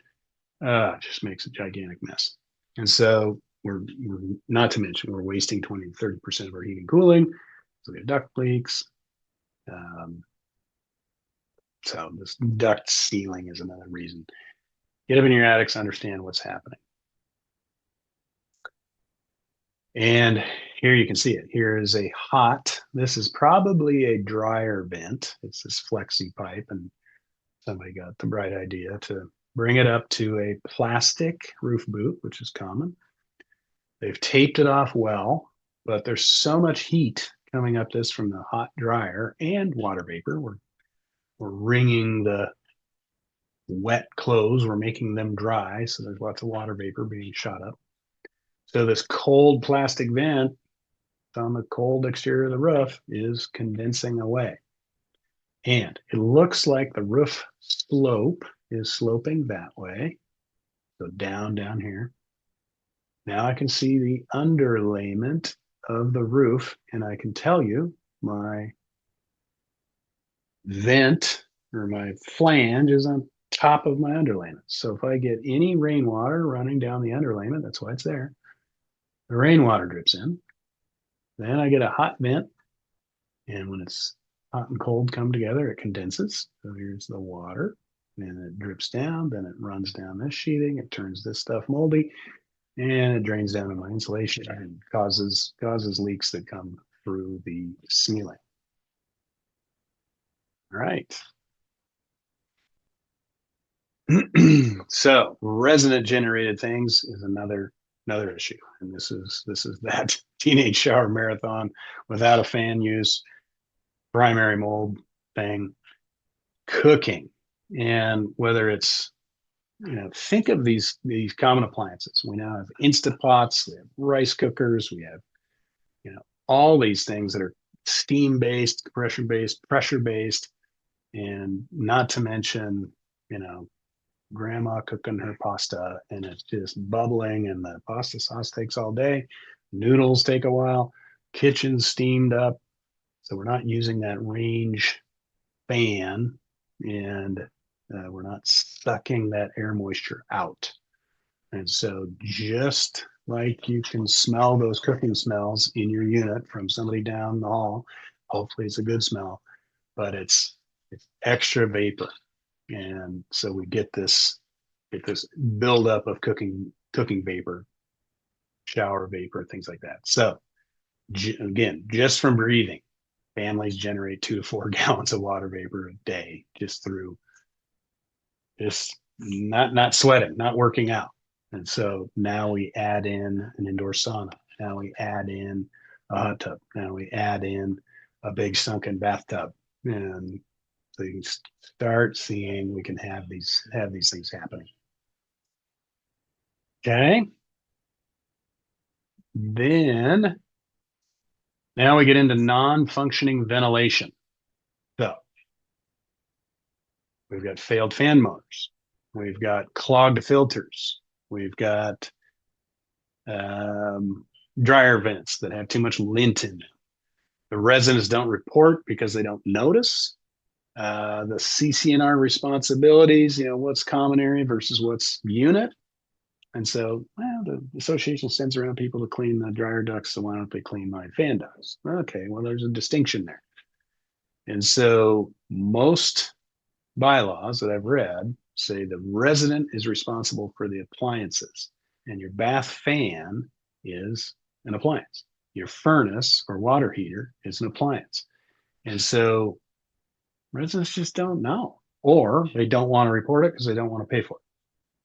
It just makes a gigantic mess. And so we're not to mention, we're wasting 20 to 30% of our heating and cooling. So we have duct leaks. So this duct sealing is another reason. Get up in your attics, understand what's happening. And here you can see it. Here is a this is probably a dryer vent. It's this flexi pipe, and somebody got the bright idea to bring it up to a plastic roof boot, which is common. They've taped it off well, but there's so much heat coming up this from the hot dryer and water vapor. We're wringing the wet clothes, we're making them dry, so there's lots of water vapor being shot up. So this cold plastic vent on the cold exterior of the roof is condensing away. And it looks like the roof slope is sloping that way. So down here. Now I can see the underlayment of the roof, and I can tell you my vent or my flange is on top of my underlayment. So if I get any rainwater running down the underlayment, that's why it's there. The rainwater drips in. Then I get a hot vent. And when it's hot and cold come together, it condenses. So here's the water. And it drips down. Then it runs down this sheathing. It turns this stuff moldy. And it drains down to my insulation and causes leaks that come through the ceiling. All right. So resident generated things is another issue, and this is that teenage shower marathon without a fan use, primary mold thing, cooking, and whether it's think of these common appliances. We now have Instant Pots, we have rice cookers, we have all these things that are steam based, compression based, pressure based, and not to mention grandma cooking her pasta and it's just bubbling and the pasta sauce takes all day. Noodles take a while. Kitchen's steamed up. So we're not using that range fan and we're not sucking that air moisture out. And so just like you can smell those cooking smells in your unit from somebody down the hall, hopefully it's a good smell, but it's extra vapor. And so we get this buildup of cooking vapor, shower vapor, things like that. So again, just from breathing, families generate 2 to 4 gallons of water vapor a day just through just not sweating, not working out. And so now we add in an indoor sauna. Now we add in a hot tub. Now we add in a big sunken bathtub. And so you can start seeing we can have these things happening. Okay. Then now we get into non-functioning ventilation. So we've got failed fan motors. We've got clogged filters. We've got dryer vents that have too much lint in them. The residents don't report because they don't notice. The CCNR responsibilities, what's common area versus what's unit. And so, the association sends around people to clean the dryer ducts, so why don't they clean my fan ducts? Okay, well, there's a distinction there. And so most bylaws that I've read say the resident is responsible for the appliances, and your bath fan is an appliance. Your furnace or water heater is an appliance. And so residents just don't know, or they don't want to report it because they don't want to pay for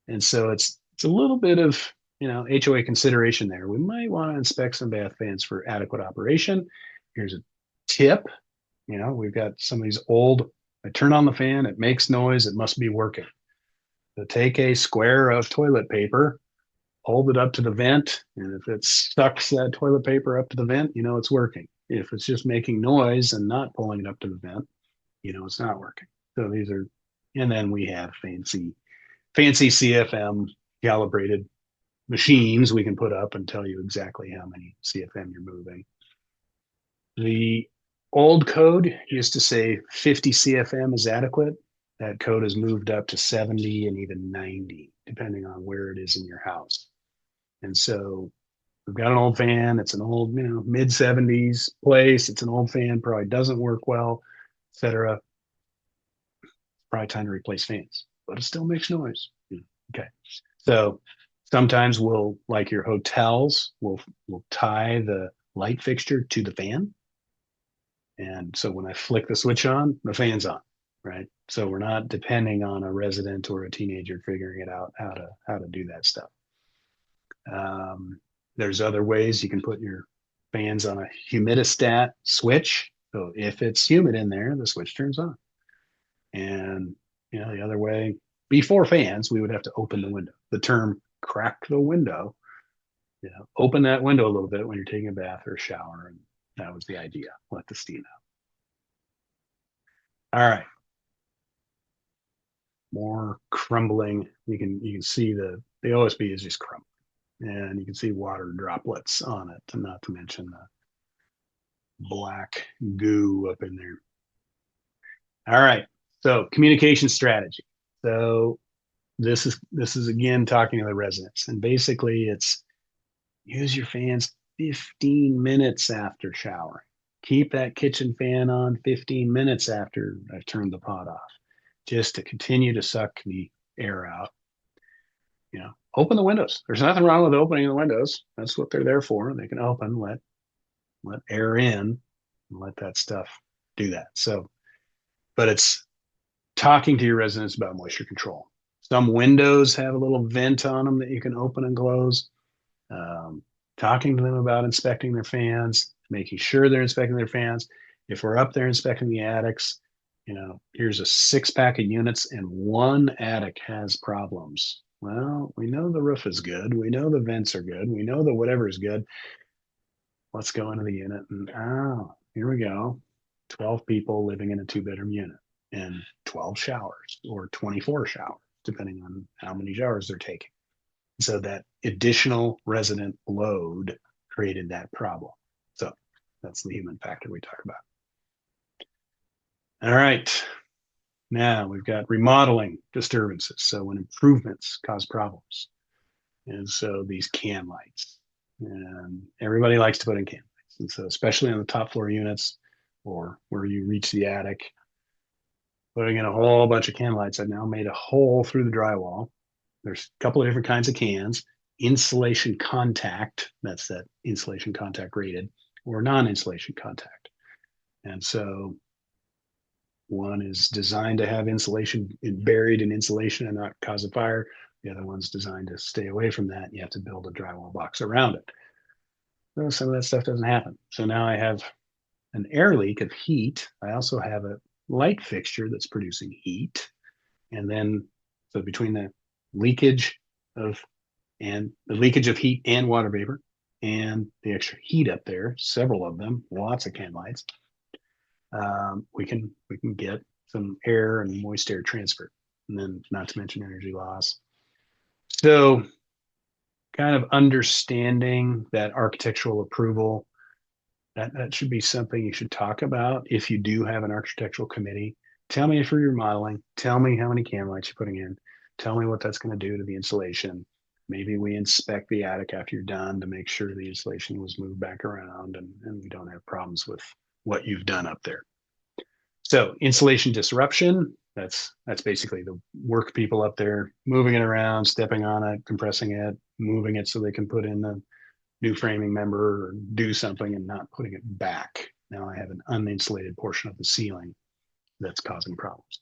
it. And so it's a little bit of HOA consideration there. We might want to inspect some bath fans for adequate operation. Here's a tip. We've got some of these old, I turn on the fan, it makes noise, it must be working. So take a square of toilet paper, hold it up to the vent, and if it sucks that toilet paper up to the vent, it's working. If it's just making noise and not pulling it up to the vent, it's not working. So these are, and then we have fancy CFM calibrated machines we can put up and tell you exactly how many CFM you're moving. The old code used to say 50 CFM is adequate. That code has moved up to 70 and even 90, depending on where it is in your house. And so we've got an old fan. It's an old, mid 70s place. It's an old fan, probably doesn't work well, etc. Probably time to replace fans, but it still makes noise. Okay. So sometimes we'll, like your hotels, we'll tie the light fixture to the fan. And so when I flick the switch on, the fan's on, right? So we're not depending on a resident or a teenager figuring it out how to do that stuff. There's other ways you can put your fans on a humidistat switch. So if it's humid in there, the switch turns on. And the other way, before fans, we would have to open the window. The term crack the window, open that window a little bit when you're taking a bath or a shower. And that was the idea. Let the steam out. All right. More crumbling. You can see the OSB is just crumbling. And you can see water droplets on it, and not to mention the black goo up in there. All right. So communication strategy. So this is again talking to the residents, and basically it's use your fans 15 minutes after showering. Keep that kitchen fan on 15 minutes after I've turned the pot off, just to continue to suck the air out. Open the windows. There's nothing wrong with opening the windows. That's what they're there for. They can open, let air in, and let that stuff do that. So, but it's talking to your residents about moisture control. Some windows have a little vent on them that you can open and close. Um, Talking to them about inspecting their fans, making sure they're inspecting their fans. If we're up there inspecting the attics, here's a 6-pack of units and one attic has problems. Well, we know the roof is good. We know the vents are good. We know that whatever is good. Let's go into the unit and here we go. 12 people living in a 2-bedroom unit and 12 showers or 24 showers, depending on how many showers they're taking. So that additional resident load created that problem. So that's the human factor we talk about. All right. Now we've got remodeling disturbances. So when improvements cause problems. And so these can lights. And everybody likes to put in can lights. And so especially on the top floor units or where you reach the attic, putting in a whole bunch of can lights. I've now made a hole through the drywall. There's a couple of different kinds of cans. Insulation contact, that's that insulation contact rated, or non-insulation contact. And so one is designed to have insulation buried in insulation and not cause a fire. The other one's designed to stay away from that. You have to build a drywall box around it. So some of that stuff doesn't happen. So now I have an air leak of heat. I also have a light fixture that's producing heat. And then, so between the leakage of heat and water vapor and the extra heat up there, several of them, lots of can lights, we can get some air and moist air transfer, and then not to mention energy loss. So kind of understanding that architectural approval, that should be something you should talk about if you do have an architectural committee. Tell me if you're remodeling, tell me how many can lights you're putting in, tell me what that's going to do to the insulation. Maybe we inspect the attic after you're done to make sure the insulation was moved back around and we don't have problems with what you've done up there. So insulation disruption, that's basically the work people up there moving it around, stepping on it, compressing it, moving it so they can put in the new framing member or do something and not putting it back. Now I have an uninsulated portion of the ceiling that's causing problems.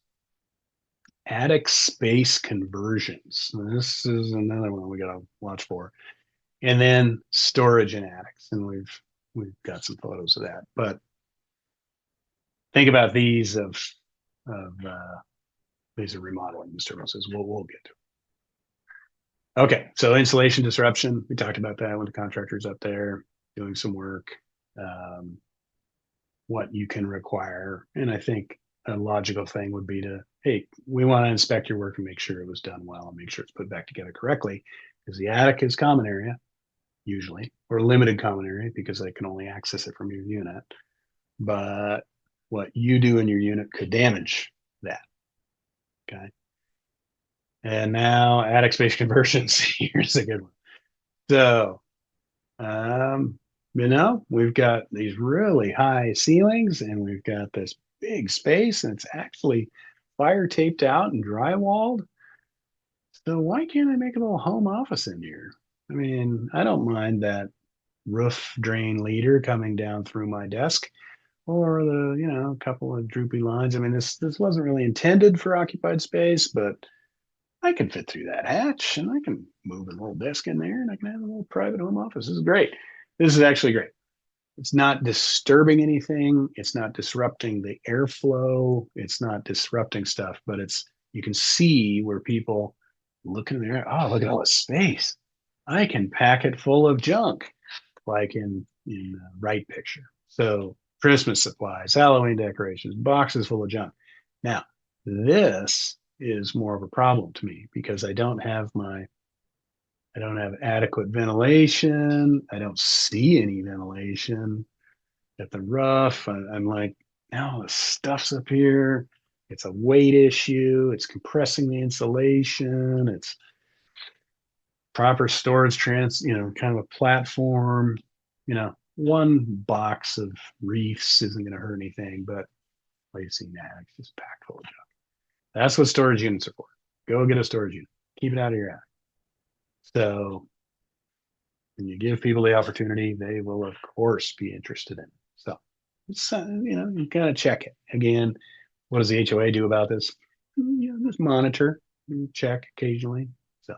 Attic space conversions. This is another one we got to watch for. And then storage in attics. And we've got some photos of that. But think about these of these are remodeling disturbances. We'll get to. Okay, so insulation disruption. We talked about that when the contractor's up there doing some work. What you can require, and I think a logical thing would be to, hey, we want to inspect your work and make sure it was done well and make sure it's put back together correctly, because the attic is common area usually, or limited common area because I can only access it from your unit. But what you do in your unit could damage that. Okay. And now attic space conversions. Here's a good one. So, we've got these really high ceilings and we've got this big space and it's actually fire taped out and drywalled. So why can't I make a little home office in here? I mean, I don't mind that roof drain leader coming down through my desk or the, couple of droopy lines. I mean, this wasn't really intended for occupied space, but I can fit through that hatch and I can move a little desk in there and I can have a little private home office. This is great. This is actually great. It's not disturbing anything. It's not disrupting the airflow. It's not disrupting stuff, but you can see where people look in there. Oh, look at all this space. I can pack it full of junk, like in the right picture. So Christmas supplies, Halloween decorations, boxes full of junk. Now, this is more of a problem to me because I don't have adequate ventilation. I don't see any ventilation at the roof. I'm like, no, the stuff's up here. It's a weight issue. It's compressing the insulation. It's proper storage kind of a platform. One box of reefs isn't going to hurt anything, but like you see now, it's just packed full of junk. That's what storage units are for. Go get a storage unit. Keep it out of your attic. So when you give people the opportunity, they will of course be interested in it. So it's you gotta check it again. What does the HOA do about this? Just monitor, check occasionally. So,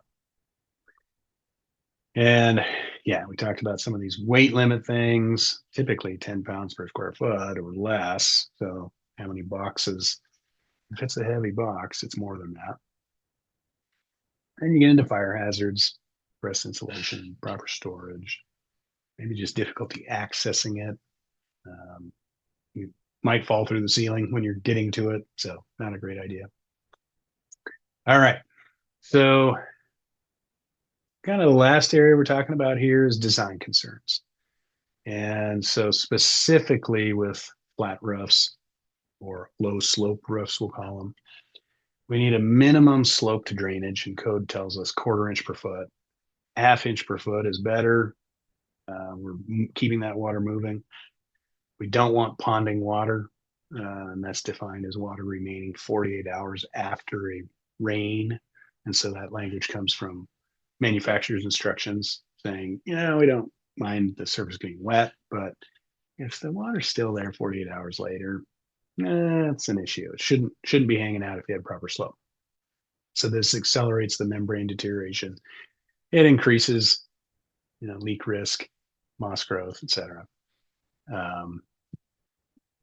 and yeah, we talked about some of these weight limit things, typically 10 pounds per square foot or less. So how many boxes? If it's a heavy box, it's more than that. And you get into fire hazards, breast insulation, proper storage, maybe just difficulty accessing it. You might fall through the ceiling when you're getting to it. So not a great idea. All right. So kind of the last area we're talking about here is design concerns. And so specifically with flat roofs or low slope roofs, we'll call them, we need a minimum slope to drainage, and code tells us 1/4 inch per foot. 1/2 inch per foot is better. We're keeping that water moving. We don't want ponding water, and that's defined as water remaining 48 hours after a rain. And so that language comes from manufacturer's instructions saying, we don't mind the surface getting wet, but if the water's still there 48 hours later, it's an issue. It shouldn't be hanging out if you have proper slope. So this accelerates the membrane deterioration. It increases, leak risk, moss growth, etc.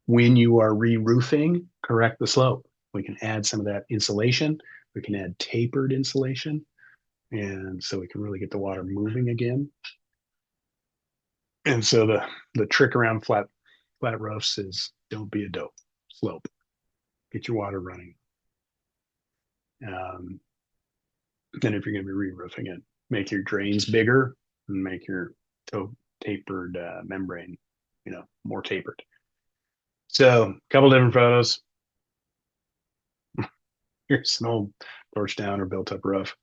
When you are re-roofing, correct the slope. We can add some of that insulation. We can add tapered insulation, and so we can really get the water moving again. And so the trick around flat roofs is don't be a dope. Slope. Get your water running. Then if you're going to be re-roofing it, make your drains bigger and make your tapered membrane, more tapered. So a couple different photos. Here's an old torched down or built up roof.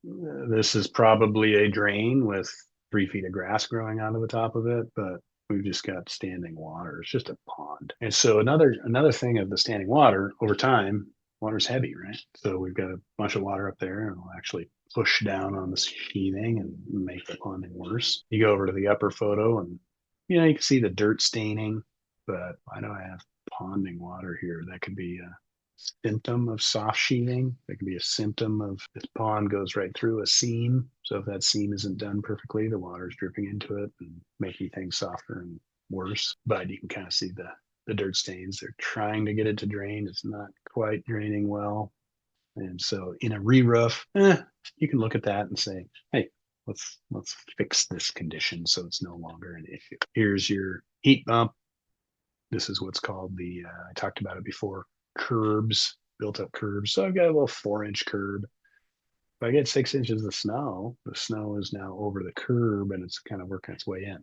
This is probably a drain with 3 feet of grass growing onto the top of it, but we've just got standing water. It's just a pond. And so another thing of the standing water over time, water's heavy, right? So we've got a bunch of water up there, and it'll actually push down on the sheathing and make the ponding worse. You go over to the upper photo, and you can see the dirt staining, but why do I have ponding water here? That could be a symptom of soft sheathing. That could be a symptom of this pond goes right through a seam. So if that seam isn't done perfectly, the water is dripping into it and making things softer and worse. But you can kind of see the dirt stains. They're trying to get it to drain. It's not quite draining well. And so in a re-roof, you can look at that and say, hey, let's fix this condition so it's no longer an issue. Here's your heat bump. This is what's called I talked about it before, curbs, built up curbs. So I've got a little 4-inch curb. If I get 6 inches of snow, the snow is now over the curb and it's kind of working its way in.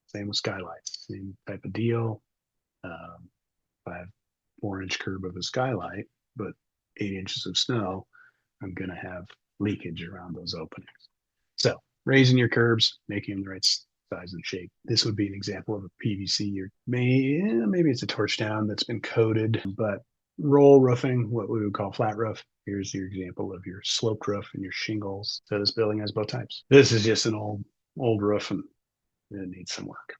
Same with skylights, same type of deal. If I have 4-inch curb of a skylight, but 8 inches of snow, I'm going to have leakage around those openings. So raising your curbs, making them the right size and shape. This would be an example of a PVC. Maybe it's a torch down that's been coated, but roll roofing, what we would call flat roof. Here's your example of your sloped roof and your shingles. So this building has both types. This is just an old roof and it needs some work.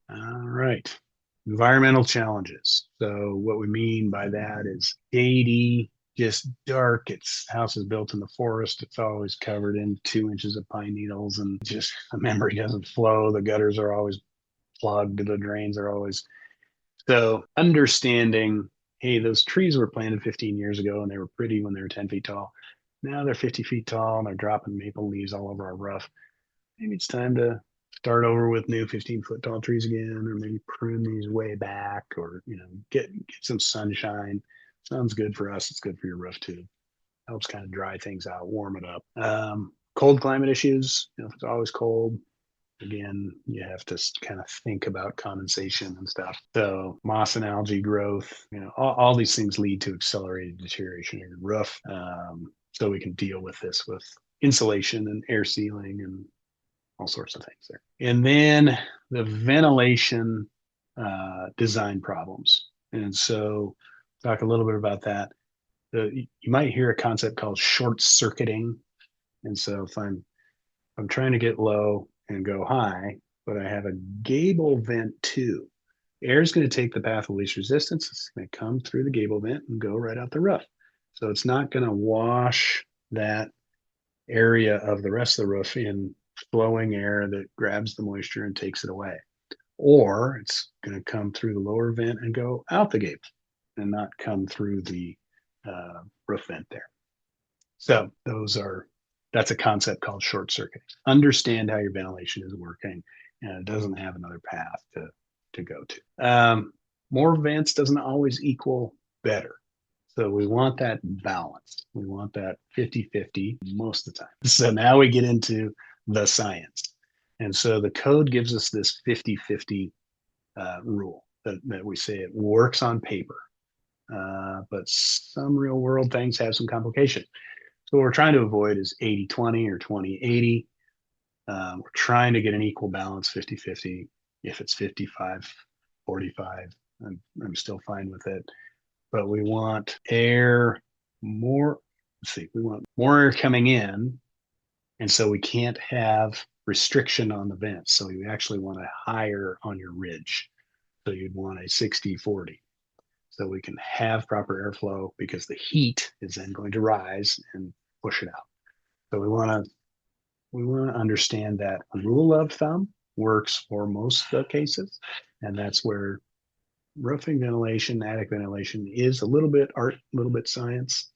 All right. Environmental challenges. So what we mean by that is shady, just dark. House is built in the forest. It's always covered in 2 inches of pine needles, and just the memory doesn't flow. The gutters are always plugged. The drains are always. So understanding, hey, those trees were planted 15 years ago and they were pretty when they were 10 feet tall. Now they're 50 feet tall and they're dropping maple leaves all over our roof. Maybe it's time to start over with new 15-foot tall trees again, or maybe prune these way back, or get some sunshine. Sounds good for us. It's good for your roof too. Helps kind of dry things out, warm it up. Cold climate issues. If it's always cold, again, you have to kind of think about condensation and stuff. So moss and algae growth, all these things lead to accelerated deterioration in your roof. So we can deal with this with insulation and air sealing and all sorts of things there. And then the ventilation design problems. And so talk a little bit about that. You might hear a concept called short circuiting. And so if I'm trying to get low and go high, but I have a gable vent too, air is going to take the path of least resistance. It's going to come through the gable vent and go right out the roof. So it's not going to wash that area of the rest of the roof in flowing air that grabs the moisture and takes it away. Or it's going to come through the lower vent and go out the gable and not come through the roof vent there. So that's a concept called short circuiting. Understand how your ventilation is working, and it doesn't have another path to go to. More vents doesn't always equal better. So we want that balance. We want that 50-50 most of the time. So now we get into the science. And so the code gives us this 50-50 rule that we say it works on paper. But some real world things have some complication. So what we're trying to avoid is 80-20 or 20-80. We're trying to get an equal balance, 50-50. If it's 55-45, I'm still fine with it. But we want more air coming in. And so we can't have restriction on the vents. So you actually want a higher on your ridge. So you'd want a 60-40. So we can have proper airflow because the heat is then going to rise and push it out. So we want to understand that rule of thumb works for most cases. And that's where roofing ventilation, attic ventilation is a little bit art, a little bit science.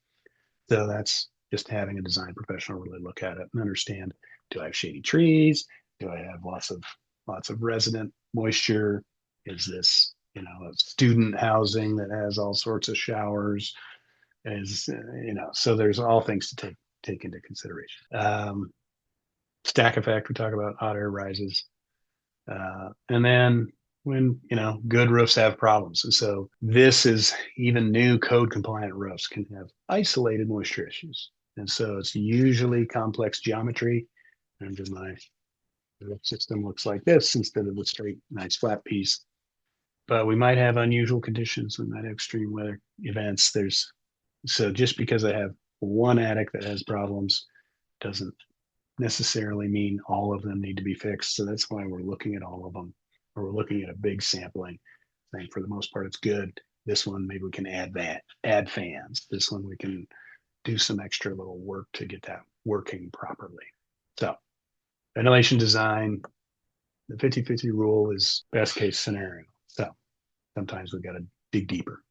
So that's just having a design professional really look at it and understand, do I have shady trees? Do I have lots of resident moisture? Is this, a student housing that has all sorts of showers? So there's all things to take into consideration. Stack effect, we talk about hot air rises. And then when, good roofs have problems. And so this is even new code compliant roofs can have isolated moisture issues. And so it's usually complex geometry. And then my roof system looks like this instead of the straight, nice flat piece. But we might have unusual conditions. We might have extreme weather events. So just because I have one attic that has problems doesn't necessarily mean all of them need to be fixed. So that's why we're looking at all of them, or we're looking at a big sampling. Saying for the most part, it's good. This one, maybe we can add fans. This one, we can do some extra little work to get that working properly. So ventilation design, the 50-50 rule is best case scenario. So sometimes we've got to dig deeper.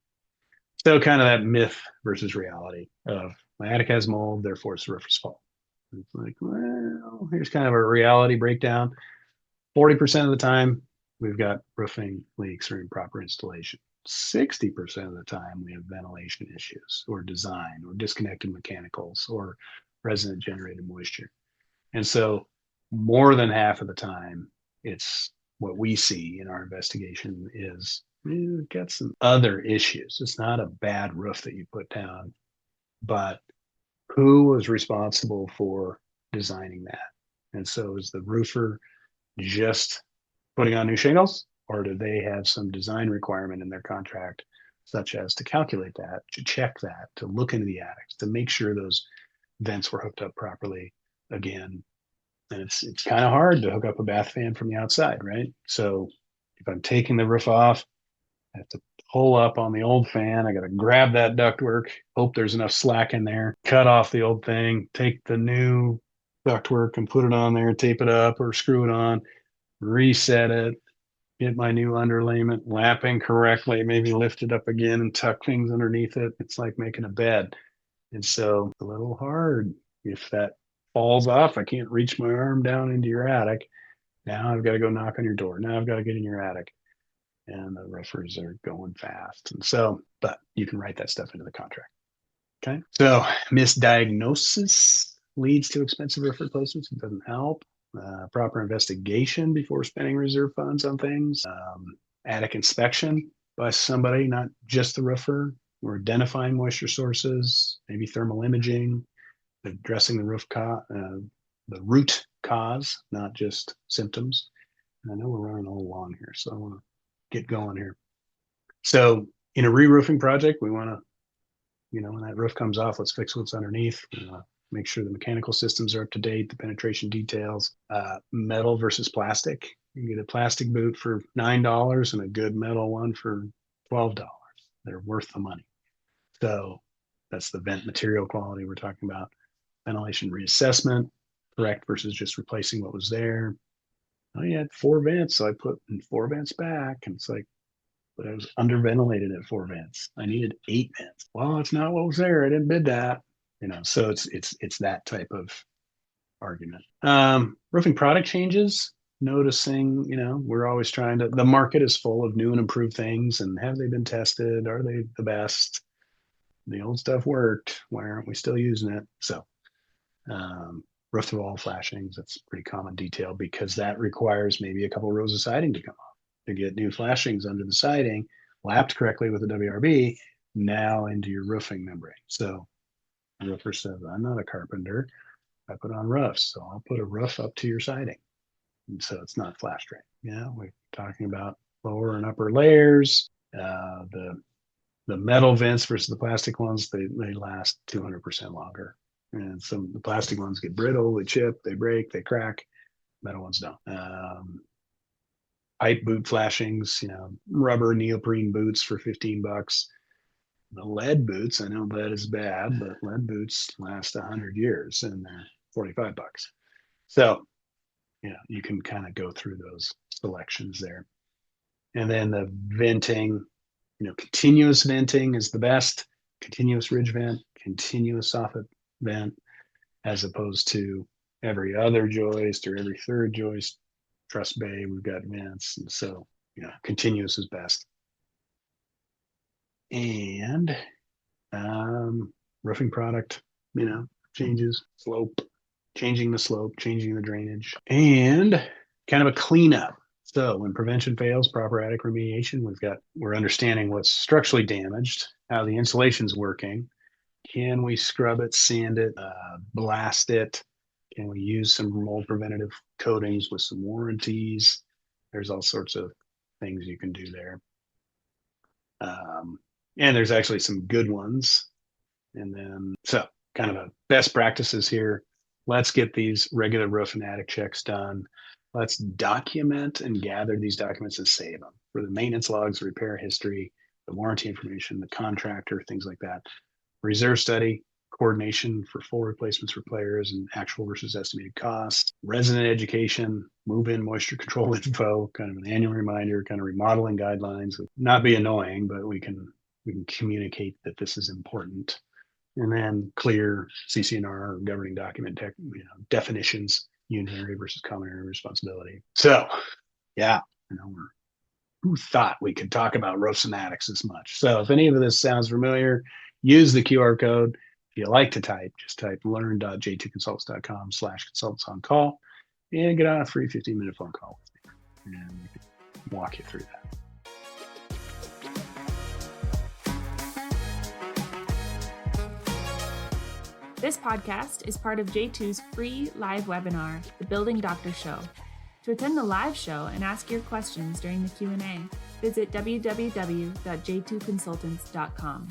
So kind of that myth versus reality of my attic has mold, therefore it's the roofer's fault. It's like, well, here's kind of a reality breakdown. 40% of the time, we've got roofing leaks or improper installation. 60% of the time, we have ventilation issues or design or disconnected mechanicals or resident generated moisture. And so more than half of the time, it's what we see in our investigation is we've got some other issues. It's not a bad roof that you put down, but who was responsible for designing that? And so is the roofer just putting on new shingles, or do they have some design requirement in their contract, such as to calculate that, to check that, to look into the attics, to make sure those vents were hooked up properly again? And it's kind of hard to hook up a bath fan from the outside, right? So if I'm taking the roof off, I have to pull up on the old fan. I got to grab that ductwork, hope there's enough slack in there, cut off the old thing, take the new ductwork and put it on there, tape it up or screw it on, reset it, get my new underlayment lapping correctly, maybe lift it up again and tuck things underneath it. It's like making a bed. And so a little hard. If that falls off, I can't reach my arm down into your attic. Now I've got to go knock on your door. Now I've got to get in your attic. And the roofers are going fast. And so, but you can write that stuff into the contract. Okay. So misdiagnosis leads to expensive roof replacements. It doesn't help. proper investigation before spending reserve funds on things, attic inspection by somebody, not just the roofer. We're identifying moisture sources, maybe thermal imaging, addressing the root cause, not just symptoms. And I know we're running a little long here, so I want to get going here. So in a re-roofing project, we want to, when that roof comes off, let's fix what's underneath. Make sure the mechanical systems are up to date, the penetration details, metal versus plastic. You get a plastic boot for $9 and a good metal one for $12. They're worth the money. So that's the vent material quality we're talking about. Ventilation reassessment, correct versus just replacing what was there. Oh, you had 4 vents, so I put 4 vents back, and it's like, but I was underventilated at 4 vents. I needed 8 vents. Well, it's not what was there. I didn't bid that. So it's that type of argument. Roofing product changes. Noticing, we're always the market is full of new and improved things, and have they been tested? Are they the best? The old stuff worked. Why aren't we still using it? So, roof to wall flashings, that's pretty common detail because that requires maybe a couple rows of siding to come off to get new flashings under the siding, lapped correctly with the WRB, now into your roofing membrane. So the roofer says, I'm not a carpenter. I put on roofs, so I'll put a roof up to your siding. And so it's not flash drain. We're talking about lower and upper layers. The metal vents versus the plastic ones, they last 200% longer. And some the plastic ones get brittle, they chip, they break, they crack. Metal ones don't. Pipe boot flashings, rubber neoprene boots for $15. The lead boots, I know lead is bad, but lead boots last 100 years and they're $45. So, you can kind of go through those selections there. And then the venting, continuous venting is the best. Continuous ridge vent, continuous soffit vent, as opposed to every other joist or every third joist. Truss bay, we've got vents, and so continuous is best. And roofing product, changes, slope, changing the slope, changing the drainage, and kind of a cleanup. So when prevention fails, proper attic remediation, we're understanding what's structurally damaged, how the insulation's working. Can we scrub it, sand it, blast it? Can we use some mold preventative coatings with some warranties? There's all sorts of things you can do there. And there's actually some good ones. And then, so kind of a best practices here. Let's get these regular roof and attic checks done. Let's document and gather these documents and save them for the maintenance logs, repair history, the warranty information, the contractor, things like that. Reserve study, coordination for full replacements, repairs, and actual versus estimated costs. Resident education, move-in moisture control info, kind of an annual reminder, kind of remodeling guidelines. Not be annoying, but we can communicate that this is important. And then clear CC&R governing document definitions, unit area versus common area responsibility. So, who thought we could talk about roofs and attics as much? So if any of this sounds familiar, use the QR code. If you like to type, just type learn.j2consults.com/consultants on call and get on a free 15-minute phone call with me. And we can walk you through that. This podcast is part of J2's free live webinar, The Building Doctor Show. To attend the live show and ask your questions during the Q&A, visit www.j2consultants.com.